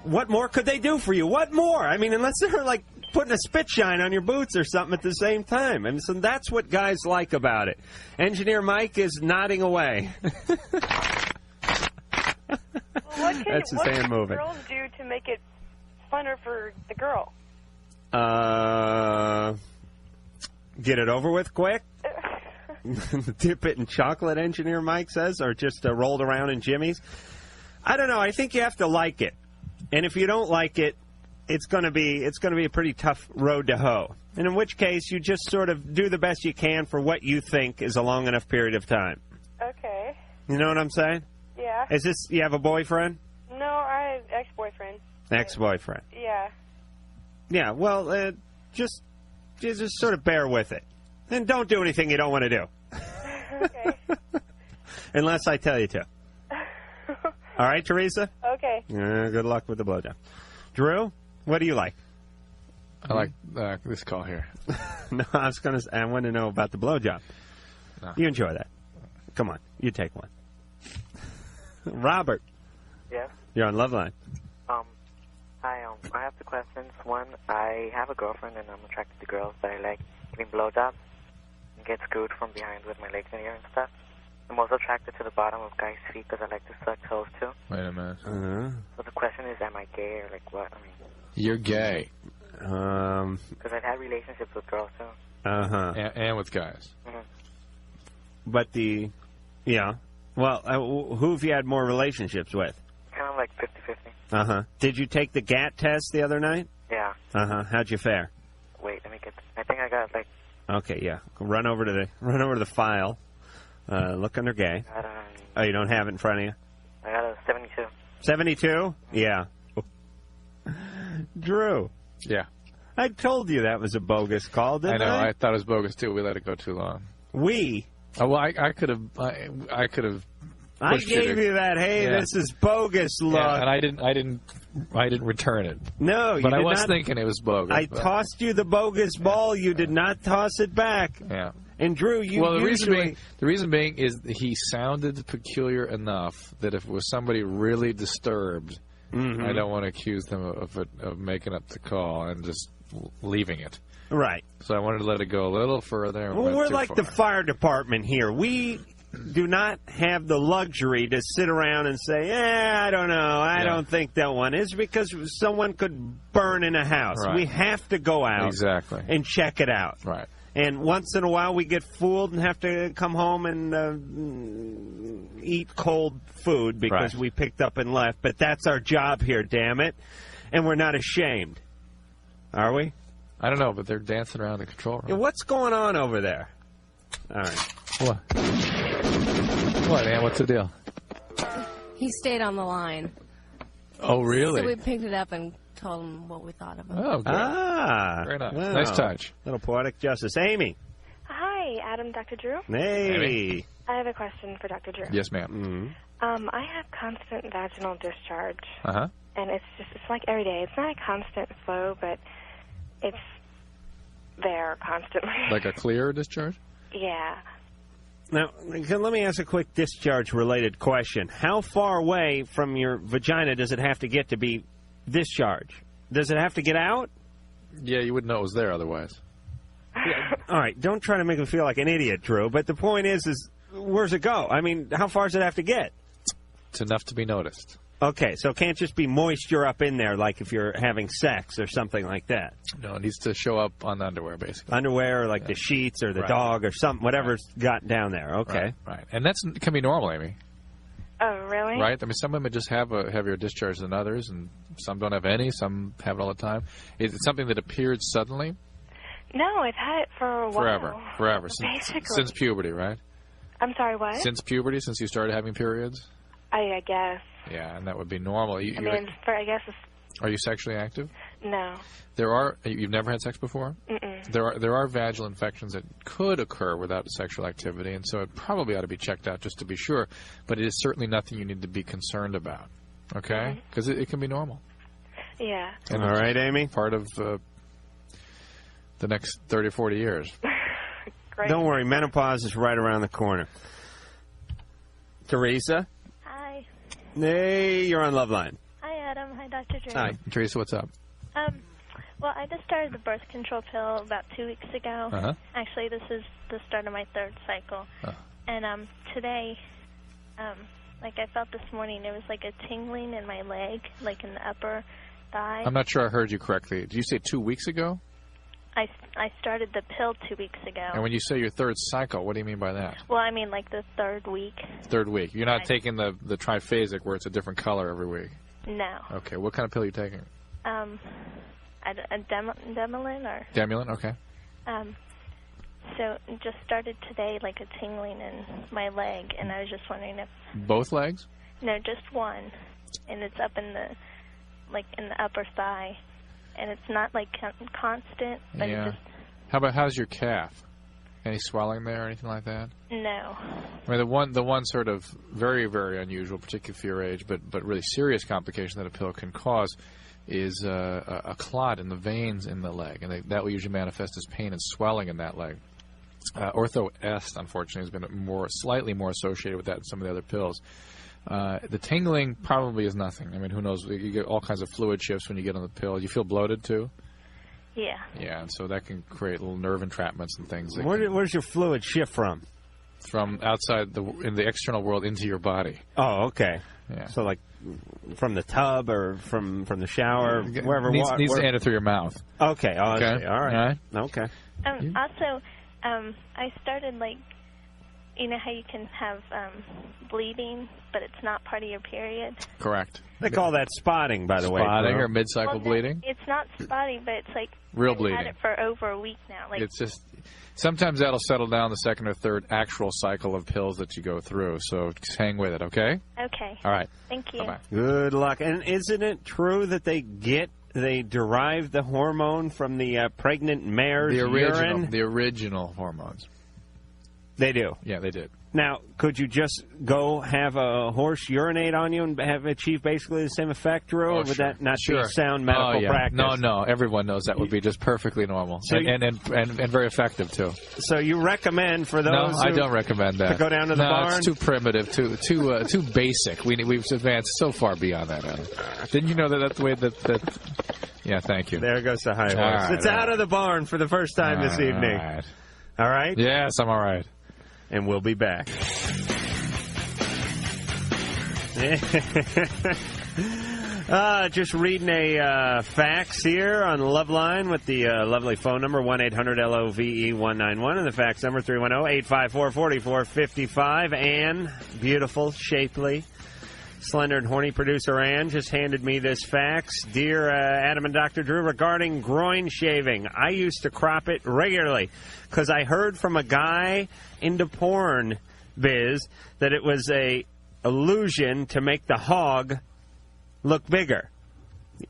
what more could they do for you? What more? I mean, unless they're like putting a spit shine on your boots or something at the same time. And so that's what guys like about it. Engineer Mike is nodding away. That's his hand moving. What can girls do to make it funner for the girl? Get it over with quick? Dip it in chocolate, Engineer Mike says, or just rolled around in jimmies? I don't know. I think you have to like it. And if you don't like it, it's going to be a pretty tough road to hoe. And in which case, you just sort of do the best you can for what you think is a long enough period of time. Okay. You know what I'm saying? Yeah. You have a boyfriend? No, I have ex-boyfriend. Ex-boyfriend. Yeah. Yeah, well, just sort of bear with it. And don't do anything you don't want to do. Okay. Unless I tell you to. All right, Teresa? Okay. Good luck with the blowjob. Drew, what do you like? I like this call here. No, I want to know about the blowjob. No. You enjoy that. Come on, you take one. Robert. Yes? You're on Loveline. Hi, I have two questions. One, I have a girlfriend and I'm attracted to girls that I like giving blowjobs and get screwed from behind with my legs in the air and stuff. I'm also attracted to the bottom of guys' feet because I like to suck toes too. Wait a minute. So the question is, am I gay or like what? I mean, You're gay. because I've had relationships with girls too. Uh-huh. And with guys. But yeah. Well, who have you had more relationships with? Kind of like 50-50. Uh-huh. Did you take the GAT test the other night? Yeah. Uh-huh. How'd you fare? Wait, let me get. I think I got like. Okay, yeah. Run over to the file. Look under gay. Oh, you don't have it in front of you? I got a 72. 72? Yeah. Drew. Yeah. I told you that was a bogus call, didn't I? I know. I thought it was bogus too. We let it go too long. We? Oh, well, I could have. I could have. I gave you that. Hey, yeah. This is bogus look. Yeah, and I didn't return it. No, but I was thinking it was bogus. I tossed you the bogus ball. You did not toss it back. Yeah. And Drew, the reason being is that he sounded peculiar enough that if it was somebody really disturbed, I don't want to accuse them of making up the call and just leaving it. Right. So I wanted to let it go a little further. Well, we're like the fire department here. We do not have the luxury to sit around and say, I don't know, I don't think that one is, because someone could burn in a house. Right. We have to go out and check it out. Right. And once in a while we get fooled and have to come home and eat cold food because we picked up and left. But that's our job here, damn it. And we're not ashamed. Are we? I don't know, but they're dancing around the control room. Yeah, what's going on over there? All right. What? What, Ann? What's the deal? He stayed on the line. Oh, really? So we picked it up and told him what we thought of him. Oh, good. Very nice. Well, Nice touch. Little poetic justice. Amy. Hi, Adam, Dr. Drew. Hey. I have a question for Dr. Drew. Yes, ma'am. I have constant vaginal discharge. Uh-huh. And it's like every day. It's not a constant flow, but it's there constantly. Like a clear discharge? Yeah. Now, let me ask a quick discharge-related question. How far away from your vagina does it have to get to be discharged? Does it have to get out? Yeah, you wouldn't know it was there otherwise. Yeah. All right, don't try to make me feel like an idiot, Drew. But the point is where's it go? I mean, how far does it have to get? It's enough to be noticed. Okay, so it can't just be moisture up in there like if you're having sex or something like that. No, it needs to show up on the underwear, basically. Underwear or like the sheets or the dog or something, whatever's got down there. Okay. Right. And that can be normal, Amy. Oh, really? Right? I mean, some women just have a heavier discharge than others, and some don't have any, some have it all the time. Is it something that appeared suddenly? No, I've had it for a while. Forever. Basically. Since puberty, right? I'm sorry, what? Since puberty, since you started having periods? I guess. Yeah, and that would be normal. I guess it's... Are you sexually active? No. You've never had sex before? Mm-mm. There are vaginal infections that could occur without sexual activity, and so it probably ought to be checked out just to be sure. But it is certainly nothing you need to be concerned about, okay? Because it can be normal. Yeah. And All right, Amy? Part of the next 30 or 40 years. Great. Don't worry, menopause is right around the corner. Teresa? Hi. Hey, you're on Loveline. Hi, Adam. Hi, Dr. Drew. Hi. Teresa, what's up? Well, I just started the birth control pill about 2 weeks ago. Uh-huh. Actually, this is the start of my third cycle. And today, like I felt this morning, there was like a tingling in my leg, like in the upper thigh. I'm not sure I heard you correctly. Did you say 2 weeks ago? I started the pill 2 weeks ago. And when you say your third cycle, what do you mean by that? Well, I mean like the third week. Third week. You're not taking the triphasic where it's a different color every week? No. Okay. What kind of pill are you taking? A Demolin or... Demulin? Okay. So it just started today, like a tingling in my leg, and I was just wondering if... Both legs? No, just one, and it's up in the, like in the upper thigh, and it's not like constant, but Yeah. it just... How's your calf? Any swelling there or anything like that? No. I mean, the one sort of very, very unusual, particularly for your age, but really serious complication that a pill can cause is a clot in the veins in the leg, and that will usually manifest as pain and swelling in that leg. Ortho-est, unfortunately, has been slightly more associated with that than some of the other pills. The tingling probably is nothing. I mean, who knows? You get all kinds of fluid shifts when you get on the pill. You feel bloated, too? Yeah. Yeah, and so that can create little nerve entrapments and things. Where's your fluid shift from? From outside in the external world into your body. Oh, okay. Yeah. So, like, from the tub or from the shower, wherever. Needs to enter through your mouth. Okay. Oh, Okay. I see. All right. Okay. Also, I started, like, you know how you can have bleeding, but it's not part of your period? Correct. They call that spotting, by the way. Spotting Drew. or mid-cycle bleeding? It's not spotting, but it's like... Real I've bleeding. had it for over a week now. Like, It's just... Sometimes that'll settle down the second or third actual cycle of pills that you go through, so just hang with it, okay? Okay. All right. Thank you. Bye-bye. Good luck. And isn't it true that they derive the hormone from the pregnant mare's urine? The original hormones. They do? Yeah, they did. Now, could you just go have a horse urinate on you and have achieve basically the same effect, Drew? Or would that not be sound medical practice? No. Everyone knows that would be just perfectly normal. So and very effective, too. So you recommend for those No, I don't recommend that. to go down to the barn? It's too primitive, too basic. We've advanced so far beyond that, Adam. Didn't you know that's the way that... Yeah, thank you. There goes the high horse. All right, It's out of the barn for the first time this evening. All right. All right? Yes, I'm all right. And we'll be back. Just reading a fax here on Loveline with the lovely phone number, 1-800-LOVE-191, and the fax number, 310-854-4455. Ann, beautiful, shapely, slender and horny producer Ann just handed me this fax. Dear Adam and Dr. Drew, regarding groin shaving, I used to crop it regularly because I heard from a guy into porn biz that it was a illusion to make the hog look bigger.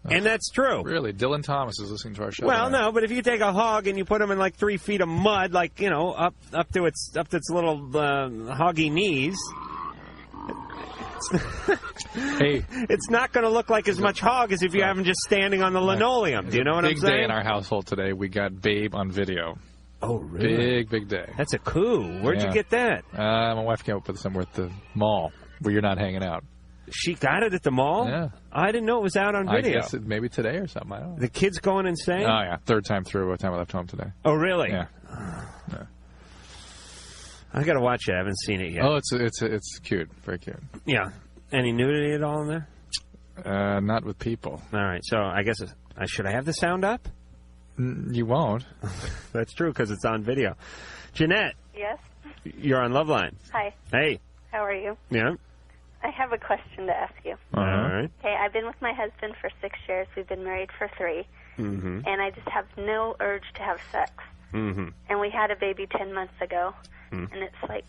And that's true. Really? Dylan Thomas is listening to our show. Well, tonight. no, but if you take a hog and you put him in like 3 feet of mud, like, you know, up to its little hoggy knees, hey, it's not going to look like as much hog as if you have him just standing on the linoleum. Do you know what I'm saying? Big day in our household today. We got Babe on video. Oh, really? Big day. That's a coup. Where'd you get that? My wife came up with it somewhere at the mall where you're not hanging out. She got it at the mall? Yeah. I didn't know it was out on video. I guess maybe today or something. I don't know. The kids going insane? Oh, yeah. Third time through. What time I left home today. Oh, really? Yeah. I got to watch it. I haven't seen it yet. Oh, it's cute. Very cute. Yeah. Any nudity at all in there? Not with people. All right. So I guess should I have the sound up? You won't. That's true because it's on video. Jeanette. Yes? You're on Loveline. Hi. Hey. How are you? Yeah. I have a question to ask you. All right. Okay, I've been with my husband for 6 years. We've been married for 3. Mm-hmm. And I just have no urge to have sex. Mm-hmm. And we had a baby 10 months ago. Mm. And it's like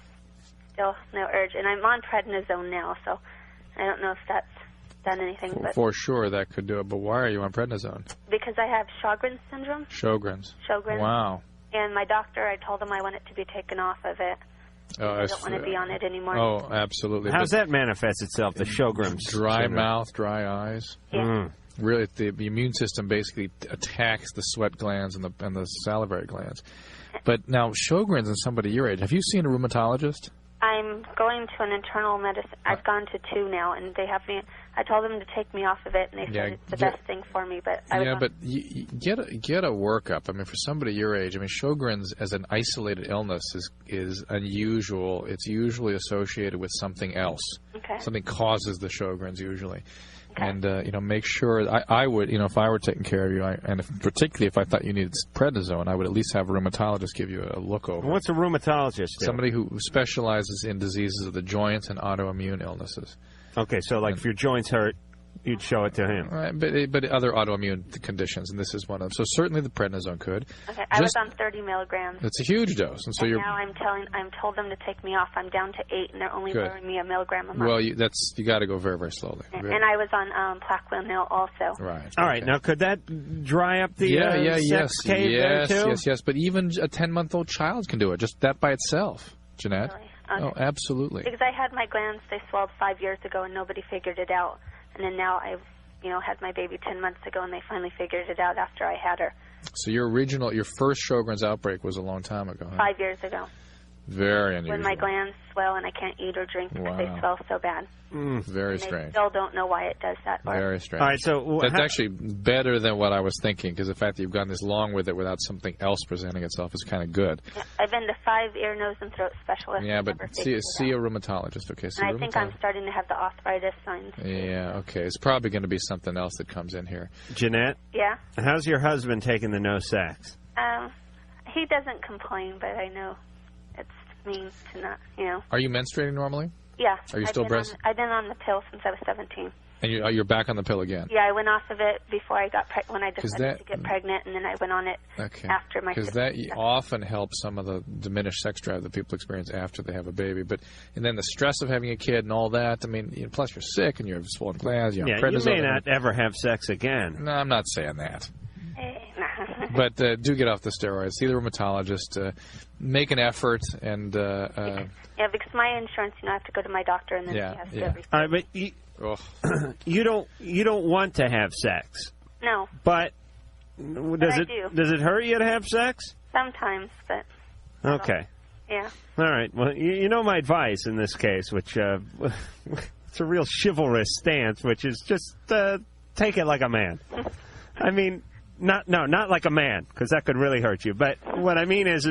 still no urge. And I'm on prednisone now, so I don't know if that's done anything. But For sure, that could do it. But why are you on prednisone? because I have Sjogren's syndrome. Sjogren's. Wow. And my doctor, I told him I want it to be taken off of it. I don't want to be on it anymore. Oh, absolutely. How's that manifest itself, the Sjogren's? Dry syndrome? mouth, dry eyes. Yeah. Really, the immune system basically attacks the sweat glands and the salivary glands. But now, Sjogren's in somebody your age. Have you seen a rheumatologist? I'm going to an internal medicine. I've gone to 2 now, and they have me. I told them to take me off of it, and they said it's the best thing for me. But you get a workup. I mean, for somebody your age, I mean, Sjogren's as an isolated illness is unusual. It's usually associated with something else. Okay. Something causes the Sjogren's usually. Okay. And make sure I would, if I were taking care of you, particularly if I thought you needed prednisone, I would at least have a rheumatologist give you a look over. What's a rheumatologist do? Somebody who specializes in diseases of the joints and autoimmune illnesses. Okay, so like if your joints hurt, you'd show it to him. Right, but other autoimmune conditions, and this is one of them. So certainly the prednisone could. Okay, I was on 30 milligrams. It's a huge dose, and so now I'm told them to take me off. I'm down to 8, and they're only lowering me a milligram a month. Well, you got to go very, very slowly. And I was on Plaquenil also. Right. All right. Now, could that dry up the sex cave there too? Yes. But even a 10-month-old child can do it. Just that by itself, Jeanette. Really? Okay. Oh, absolutely. Because I had my glands, they swelled 5 years ago, and nobody figured it out. And then now I've, had my baby 10 months ago, and they finally figured it out after I had her. So your first Sjogren's outbreak was a long time ago, huh? 5 years ago. Very unusual. When my glands swell and I can't eat or drink because they swell so bad. Very strange. I still don't know why it does that. Very strange. All right, so that's actually better than what I was thinking, because the fact that you've gone this long with it without something else presenting itself is kind of good. Yeah, I've been to 5 ear, nose, and throat specialists. Yeah, but see a rheumatologist, okay? And I think I'm starting to have the arthritis signs. Yeah, okay. It's probably going to be something else that comes in here. Jeanette? Yeah? How's your husband taking the no sex? He doesn't complain, but I know it's mean to not, Are you menstruating normally? Yeah. Are you still breastfeeding? I've been on the pill since I was 17. And you're back on the pill again? Yeah, I went off of it before I got when I decided to get pregnant, and then I went on it after my. Because that often helps some of the diminished sex drive that people experience after they have a baby. And then the stress of having a kid and all that. I mean, plus you're sick and you have swollen glands. You may not ever have sex again. No, I'm not saying that. But do get off the steroids. See the rheumatologist. Make an effort and. Yeah, because my insurance, I have to go to my doctor and then he has to. All right, but you don't want to have sex. No. But does it hurt you to have sex? Sometimes, but. Okay. Yeah. All right. Well, you know my advice in this case, which it's a real chivalrous stance, which is just take it like a man. I mean. Not like a man, because that could really hurt you. But what I mean is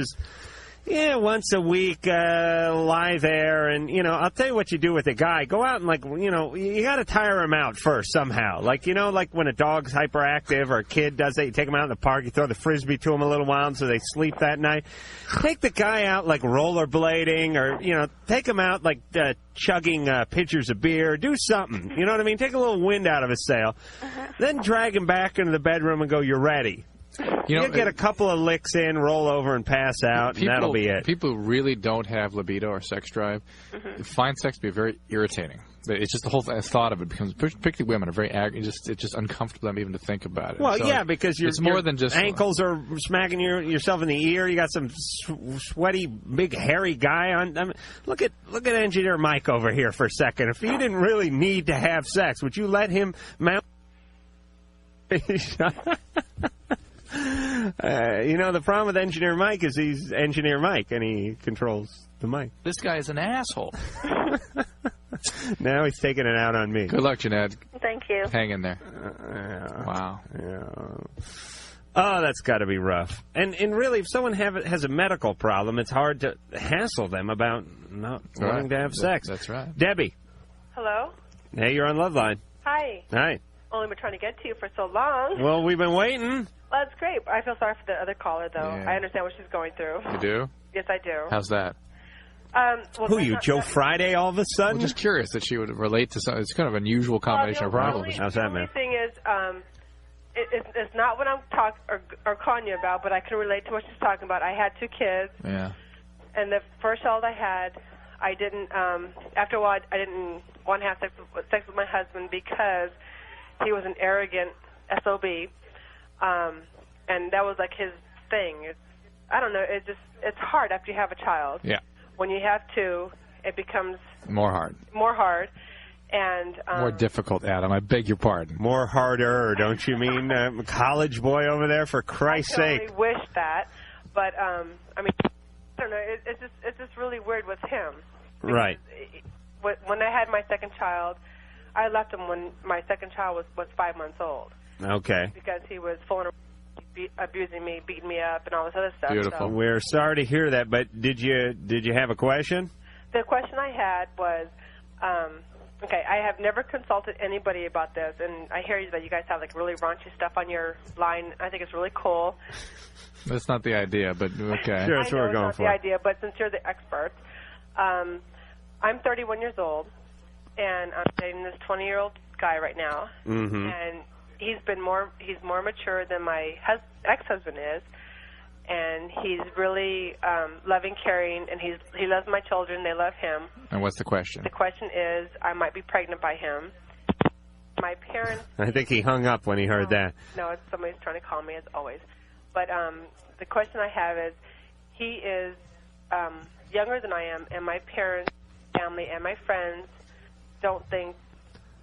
once a week, lie there, and I'll tell you what you do with a guy. Go out and you got to tire him out first somehow. Like when a dog's hyperactive or a kid does that, you take him out in the park, you throw the frisbee to him a little while, so they sleep that night. Take the guy out like rollerblading, or take him out like chugging pitchers of beer. Do something. You know what I mean? Take a little wind out of his sail. Then drag him back into the bedroom and go, "You're ready." You get a couple of licks in, roll over, and pass out, and that'll be it. People who really don't have libido or sex drive find sex to be very irritating. It's just the whole thought of it becomes, particularly women, are very it's just uncomfortable for them even to think about it. Well, so because it's more than just ankles are smacking yourself in the ear. You got some sweaty, big, hairy guy on. I mean, look at Engineer Mike over here for a second. If you didn't really need to have sex, would you let him mount? The problem with Engineer Mike is he's Engineer Mike, and he controls the mic. This guy is an asshole. Now he's taking it out on me. Good luck, Jeanette. Thank you. Hang in there. Wow. Yeah. Oh, that's got to be rough. And really, if someone has a medical problem, it's hard to hassle them about not wanting to have sex. That's right. Debbie. Hello? Hey, you're on Loveline. Hi. Hi. Only been trying to get to you for so long. Well, we've been waiting. Well, that's great. I feel sorry for the other caller, though. Yeah. I understand what she's going through. You do? Yes, I do. How's that? Well, who are you, Joe Friday, all of a sudden? I'm just curious that she would relate to something. It's kind of an unusual combination of problems. How's that, man? The thing is, it's not what I'm talking or calling you about, but I can relate to what she's talking about. I had 2 kids. Yeah. And the first child I had, I didn't, after a while, I didn't want to have sex with my husband because he was an arrogant SOB. And that was like his thing. I don't know, it's hard after you have a child. Yeah. When you have 2, it becomes more hard. More hard. And more difficult, Adam. I beg your pardon. More harder, don't you mean? College boy over there, for Christ's sake. I totally wish that, but I mean, I don't know. It's just really weird with him. Right. When I had my second child, I left him when my second child was 5 months old. Okay. Because he was fooling around, abusing me, beating me up, and all this other stuff. Beautiful. So. We're sorry to hear that, but did you have a question? The question I had was, okay, I have never consulted anybody about this, and I hear that you guys have like really raunchy stuff on your line. I think it's really cool. That's not the idea, but okay. Sure, that's what we're going for. The idea, but since you're the expert, I'm 31 years old, and I'm dating this 20-year-old guy right now, and he's more mature than my ex-husband is, and he's really loving, caring, and he loves my children. They love him. And what's the question? The question is, I might be pregnant by him. My parents... I think he hung up when he heard that. No, somebody's trying to call me, as always. But the question I have is, he is younger than I am, and my parents, family, and my friends don't think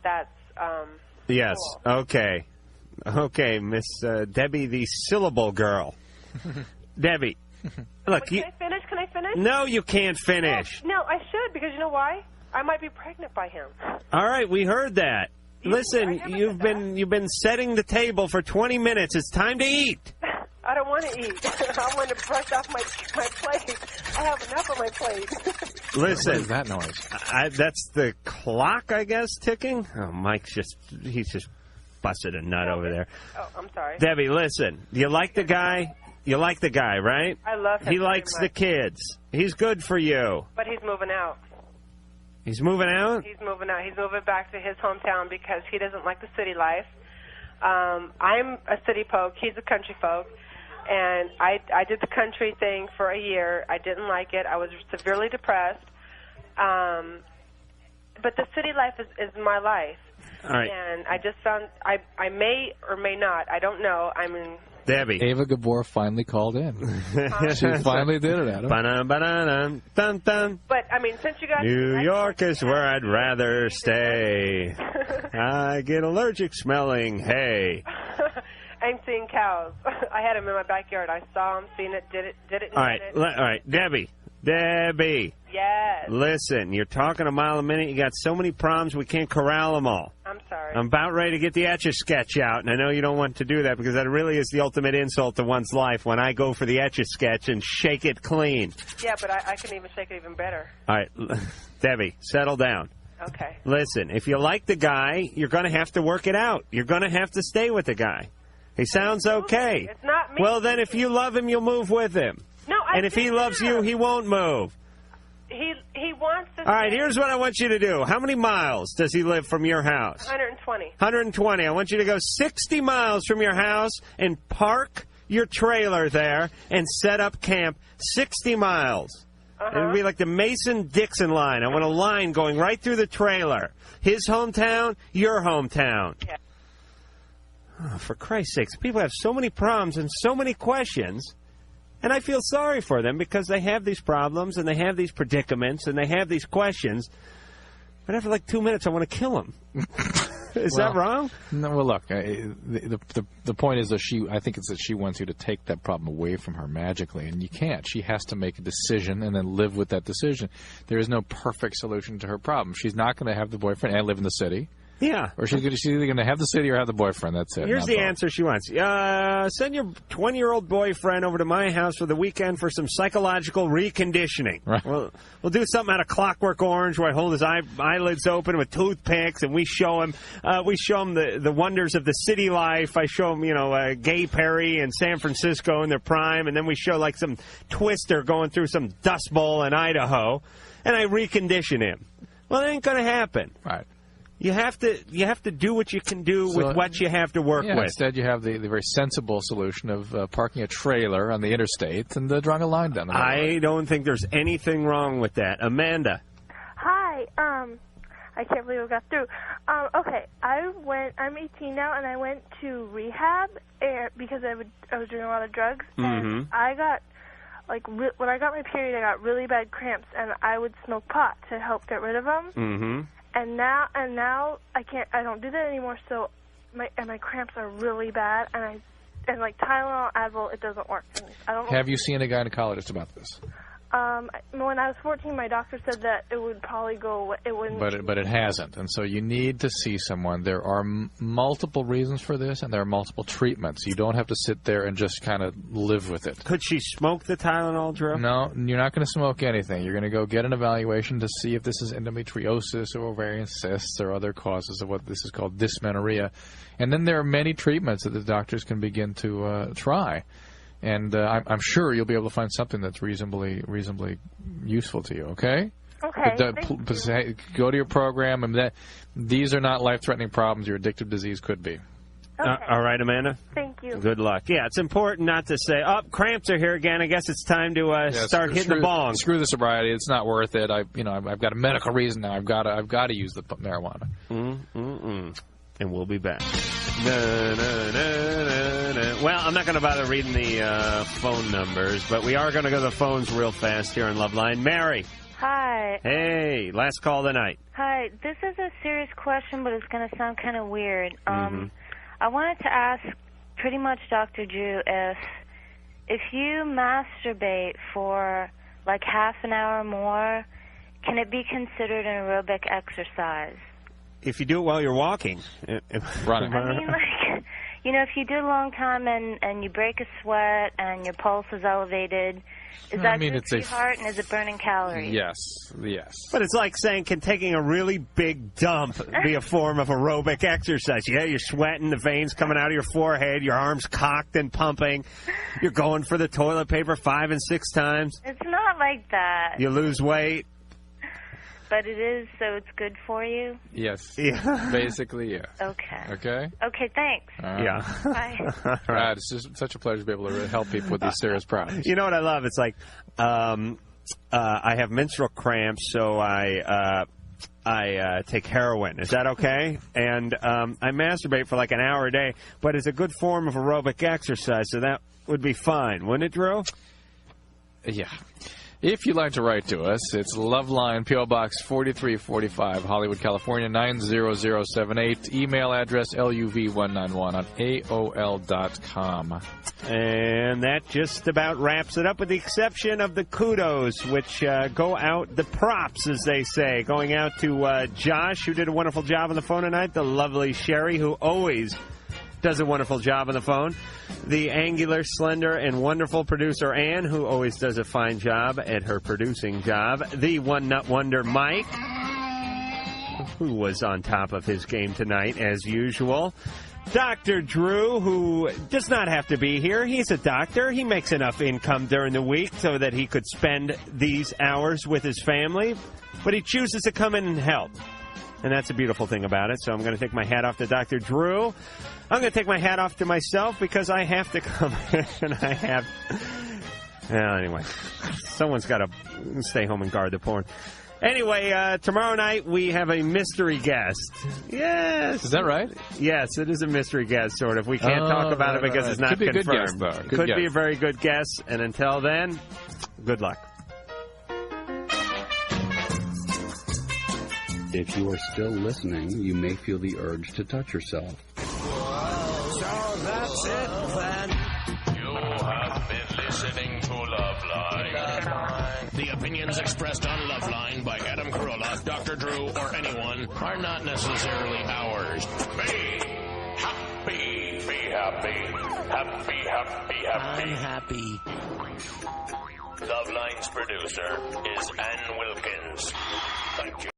that's yes. cool. Okay. Okay, Miss Debbie, the syllable girl. Debbie, look. Can I finish? Can I finish? No, you can't finish. No, I should, because you know why? I might be pregnant by him. All right, we heard that. Listen, you've been setting the table for 20 minutes. It's time to eat. I don't want to eat. I want to brush off my plate. I have enough on my plate. Listen. What is that noise? That's the clock, I guess, ticking. Oh, he's just busted a nut over there. Oh, I'm sorry. Debbie, listen. You like the guy? You like the guy, right? I love him. He likes the kids. He's good for you. But he's moving out. He's moving out? He's moving out. He's moving back to his hometown because he doesn't like the city life. I'm a city folk. He's a country folk. And I did the country thing for a year. I didn't like it. I was severely depressed. But the city life is my life. All right. And I just found I may or may not. I don't know. I mean, Debbie. Ava Gabor finally called in. She finally did it, Adam. But, I mean, since you guys... New York is where I'd rather stay. I get allergic smelling hay. I'm seeing cows. I had them in my backyard. I saw them, seen it, did it. All right, Debbie. Yes. Listen, you're talking a mile a minute. You got so many problems, we can't corral them all. I'm sorry. I'm about ready to get the Etch-a-Sketch out, and I know you don't want to do that because that really is the ultimate insult to one's life when I go for the Etch-a-Sketch and shake it clean. Yeah, but I can even shake it even better. All right, Debbie, settle down. Okay. Listen, if you like the guy, you're going to have to work it out. You're going to have to stay with the guy. He sounds okay. It's not me. Well, then if you love him, you'll move with him. No, and if he loves you, he won't move. He wants to... All right, here's what I want you to do. How many miles does he live from your house? 120. 120. I want you to go 60 miles from your house and park your trailer there and set up camp 60 miles. It would be like the Mason-Dixon line. I want a line going right through the trailer. His hometown, your hometown. Yeah. Oh, for Christ's sakes, people have so many problems and so many questions. And I feel sorry for them because they have these problems and they have these predicaments and they have these questions. But after like 2 minutes, I want to kill them. Is that wrong? No. Well, look, the point is that I think it's that she wants you to take that problem away from her magically, and you can't. She has to make a decision and then live with that decision. There is no perfect solution to her problem. She's not going to have the boyfriend and live in the city. Yeah. Or she's either going to have the city or have the boyfriend. That's it. Here's the answer she wants. Send your 20-year-old boyfriend over to my house for the weekend for some psychological reconditioning. Right. We'll do something out of Clockwork Orange where I hold his eyelids open with toothpicks and we show him the wonders of the city life. I show him, Gay Perry and San Francisco in their prime, and then we show like some twister going through some dust bowl in Idaho, and I recondition him. Well, it ain't going to happen. Right. You have to do what you can do with what you have to work with. Instead, you have the very sensible solution of parking a trailer on the interstate and drawing a line down the middle. I don't think there's anything wrong with that. Amanda. Hi. I can't believe I got through. Okay, I'm 18 now, and I went to rehab because I was doing a lot of drugs. And I got, when I got my period, I got really bad cramps, and I would smoke pot to help get rid of them. And now I don't do that anymore. So my cramps are really bad, and like Tylenol, Advil, it doesn't work. I don't know. Have you seen a gynecologist about this? When I was 14, my doctor said that it would probably go away. It wouldn't. But it hasn't, and so you need to see someone. There are multiple reasons for this, and there are multiple treatments. You don't have to sit there and just kind of live with it. Could she smoke the Tylenol, Drew? No, you're not going to smoke anything. You're going to go get an evaluation to see if this is endometriosis or ovarian cysts or other causes of what this is called dysmenorrhea. And then there are many treatments that the doctors can begin to try. And I'm sure you'll be able to find something that's reasonably useful to you. Okay. Okay. But, go to your program, and these are not life-threatening problems. Your addictive disease could be. Okay. All right, Amanda. Thank you. Good luck. Yeah, it's important not to say, "Oh, cramps are here again. I guess it's time to start hitting the bong." Screw the sobriety. It's not worth it. I've got a medical reason now. I've got to use the marijuana. And we'll be back. Well, I'm not going to bother reading the phone numbers, but we are going to go to the phones real fast here on Loveline. Mary. Hi. Hey, last call tonight. Hi. This is a serious question, but it's going to sound kind of weird. I wanted to ask pretty much Dr. Drew if you masturbate for like half an hour or more, can it be considered an aerobic exercise? If you do it while you're walking. Running. I mean, like, if you do a long time and you break a sweat and your pulse is elevated, is that good for your heart and is it burning calories? Yes. But it's like saying, can taking a really big dump be a form of aerobic exercise? Yeah, you're sweating, the veins coming out of your forehead, your arms cocked and pumping. You're going for the toilet paper 5 and 6 times. It's not like that. You lose weight. But it is, so it's good for you? Yes. Yeah. Basically, yes. Okay. Okay? Okay, thanks. Yeah. Bye. Right. It's just such a pleasure to be able to help people with these serious problems. You know what I love? It's like I have menstrual cramps, so I take heroin. Is that okay? And I masturbate for like an hour a day, but it's a good form of aerobic exercise, so that would be fine. Wouldn't it, Drew? Yeah. If you'd like to write to us, it's Loveline, P.O. Box 4345, Hollywood, California, 90078. Email address LUV191 on AOL.com. And that just about wraps it up, with the exception of the kudos, which go out, the props, as they say, going out to Josh, who did a wonderful job on the phone tonight, the lovely Sherry, who always does a wonderful job on the phone, the angular, slender, and wonderful producer Ann, who always does a fine job at her producing job, the one-nut wonder Mike, who was on top of his game tonight as usual, Dr. Drew, who does not have to be here. He's a doctor. He makes enough income during the week so that he could spend these hours with his family, but he chooses to come in and help. And that's a beautiful thing about it. So I'm going to take my hat off to Dr. Drew. I'm going to take my hat off to myself because I have to come in and I have... Well, anyway, someone's got to stay home and guard the porn. Anyway, tomorrow night we have a mystery guest. Yes. Is that right? Yes, it is a mystery guest, sort of. We can't talk about it because it's not confirmed. Could be a good guest, though. Could be a very good guest. And until then, good luck. If you are still listening, you may feel the urge to touch yourself. So that's it, then. You have been listening to Loveline. The opinions expressed on Loveline by Adam Carolla, Dr. Drew, or anyone are not necessarily ours. Be happy. Be happy. Happy, happy, happy. I'm happy. Loveline's producer is Ann Wilkins. Thank you.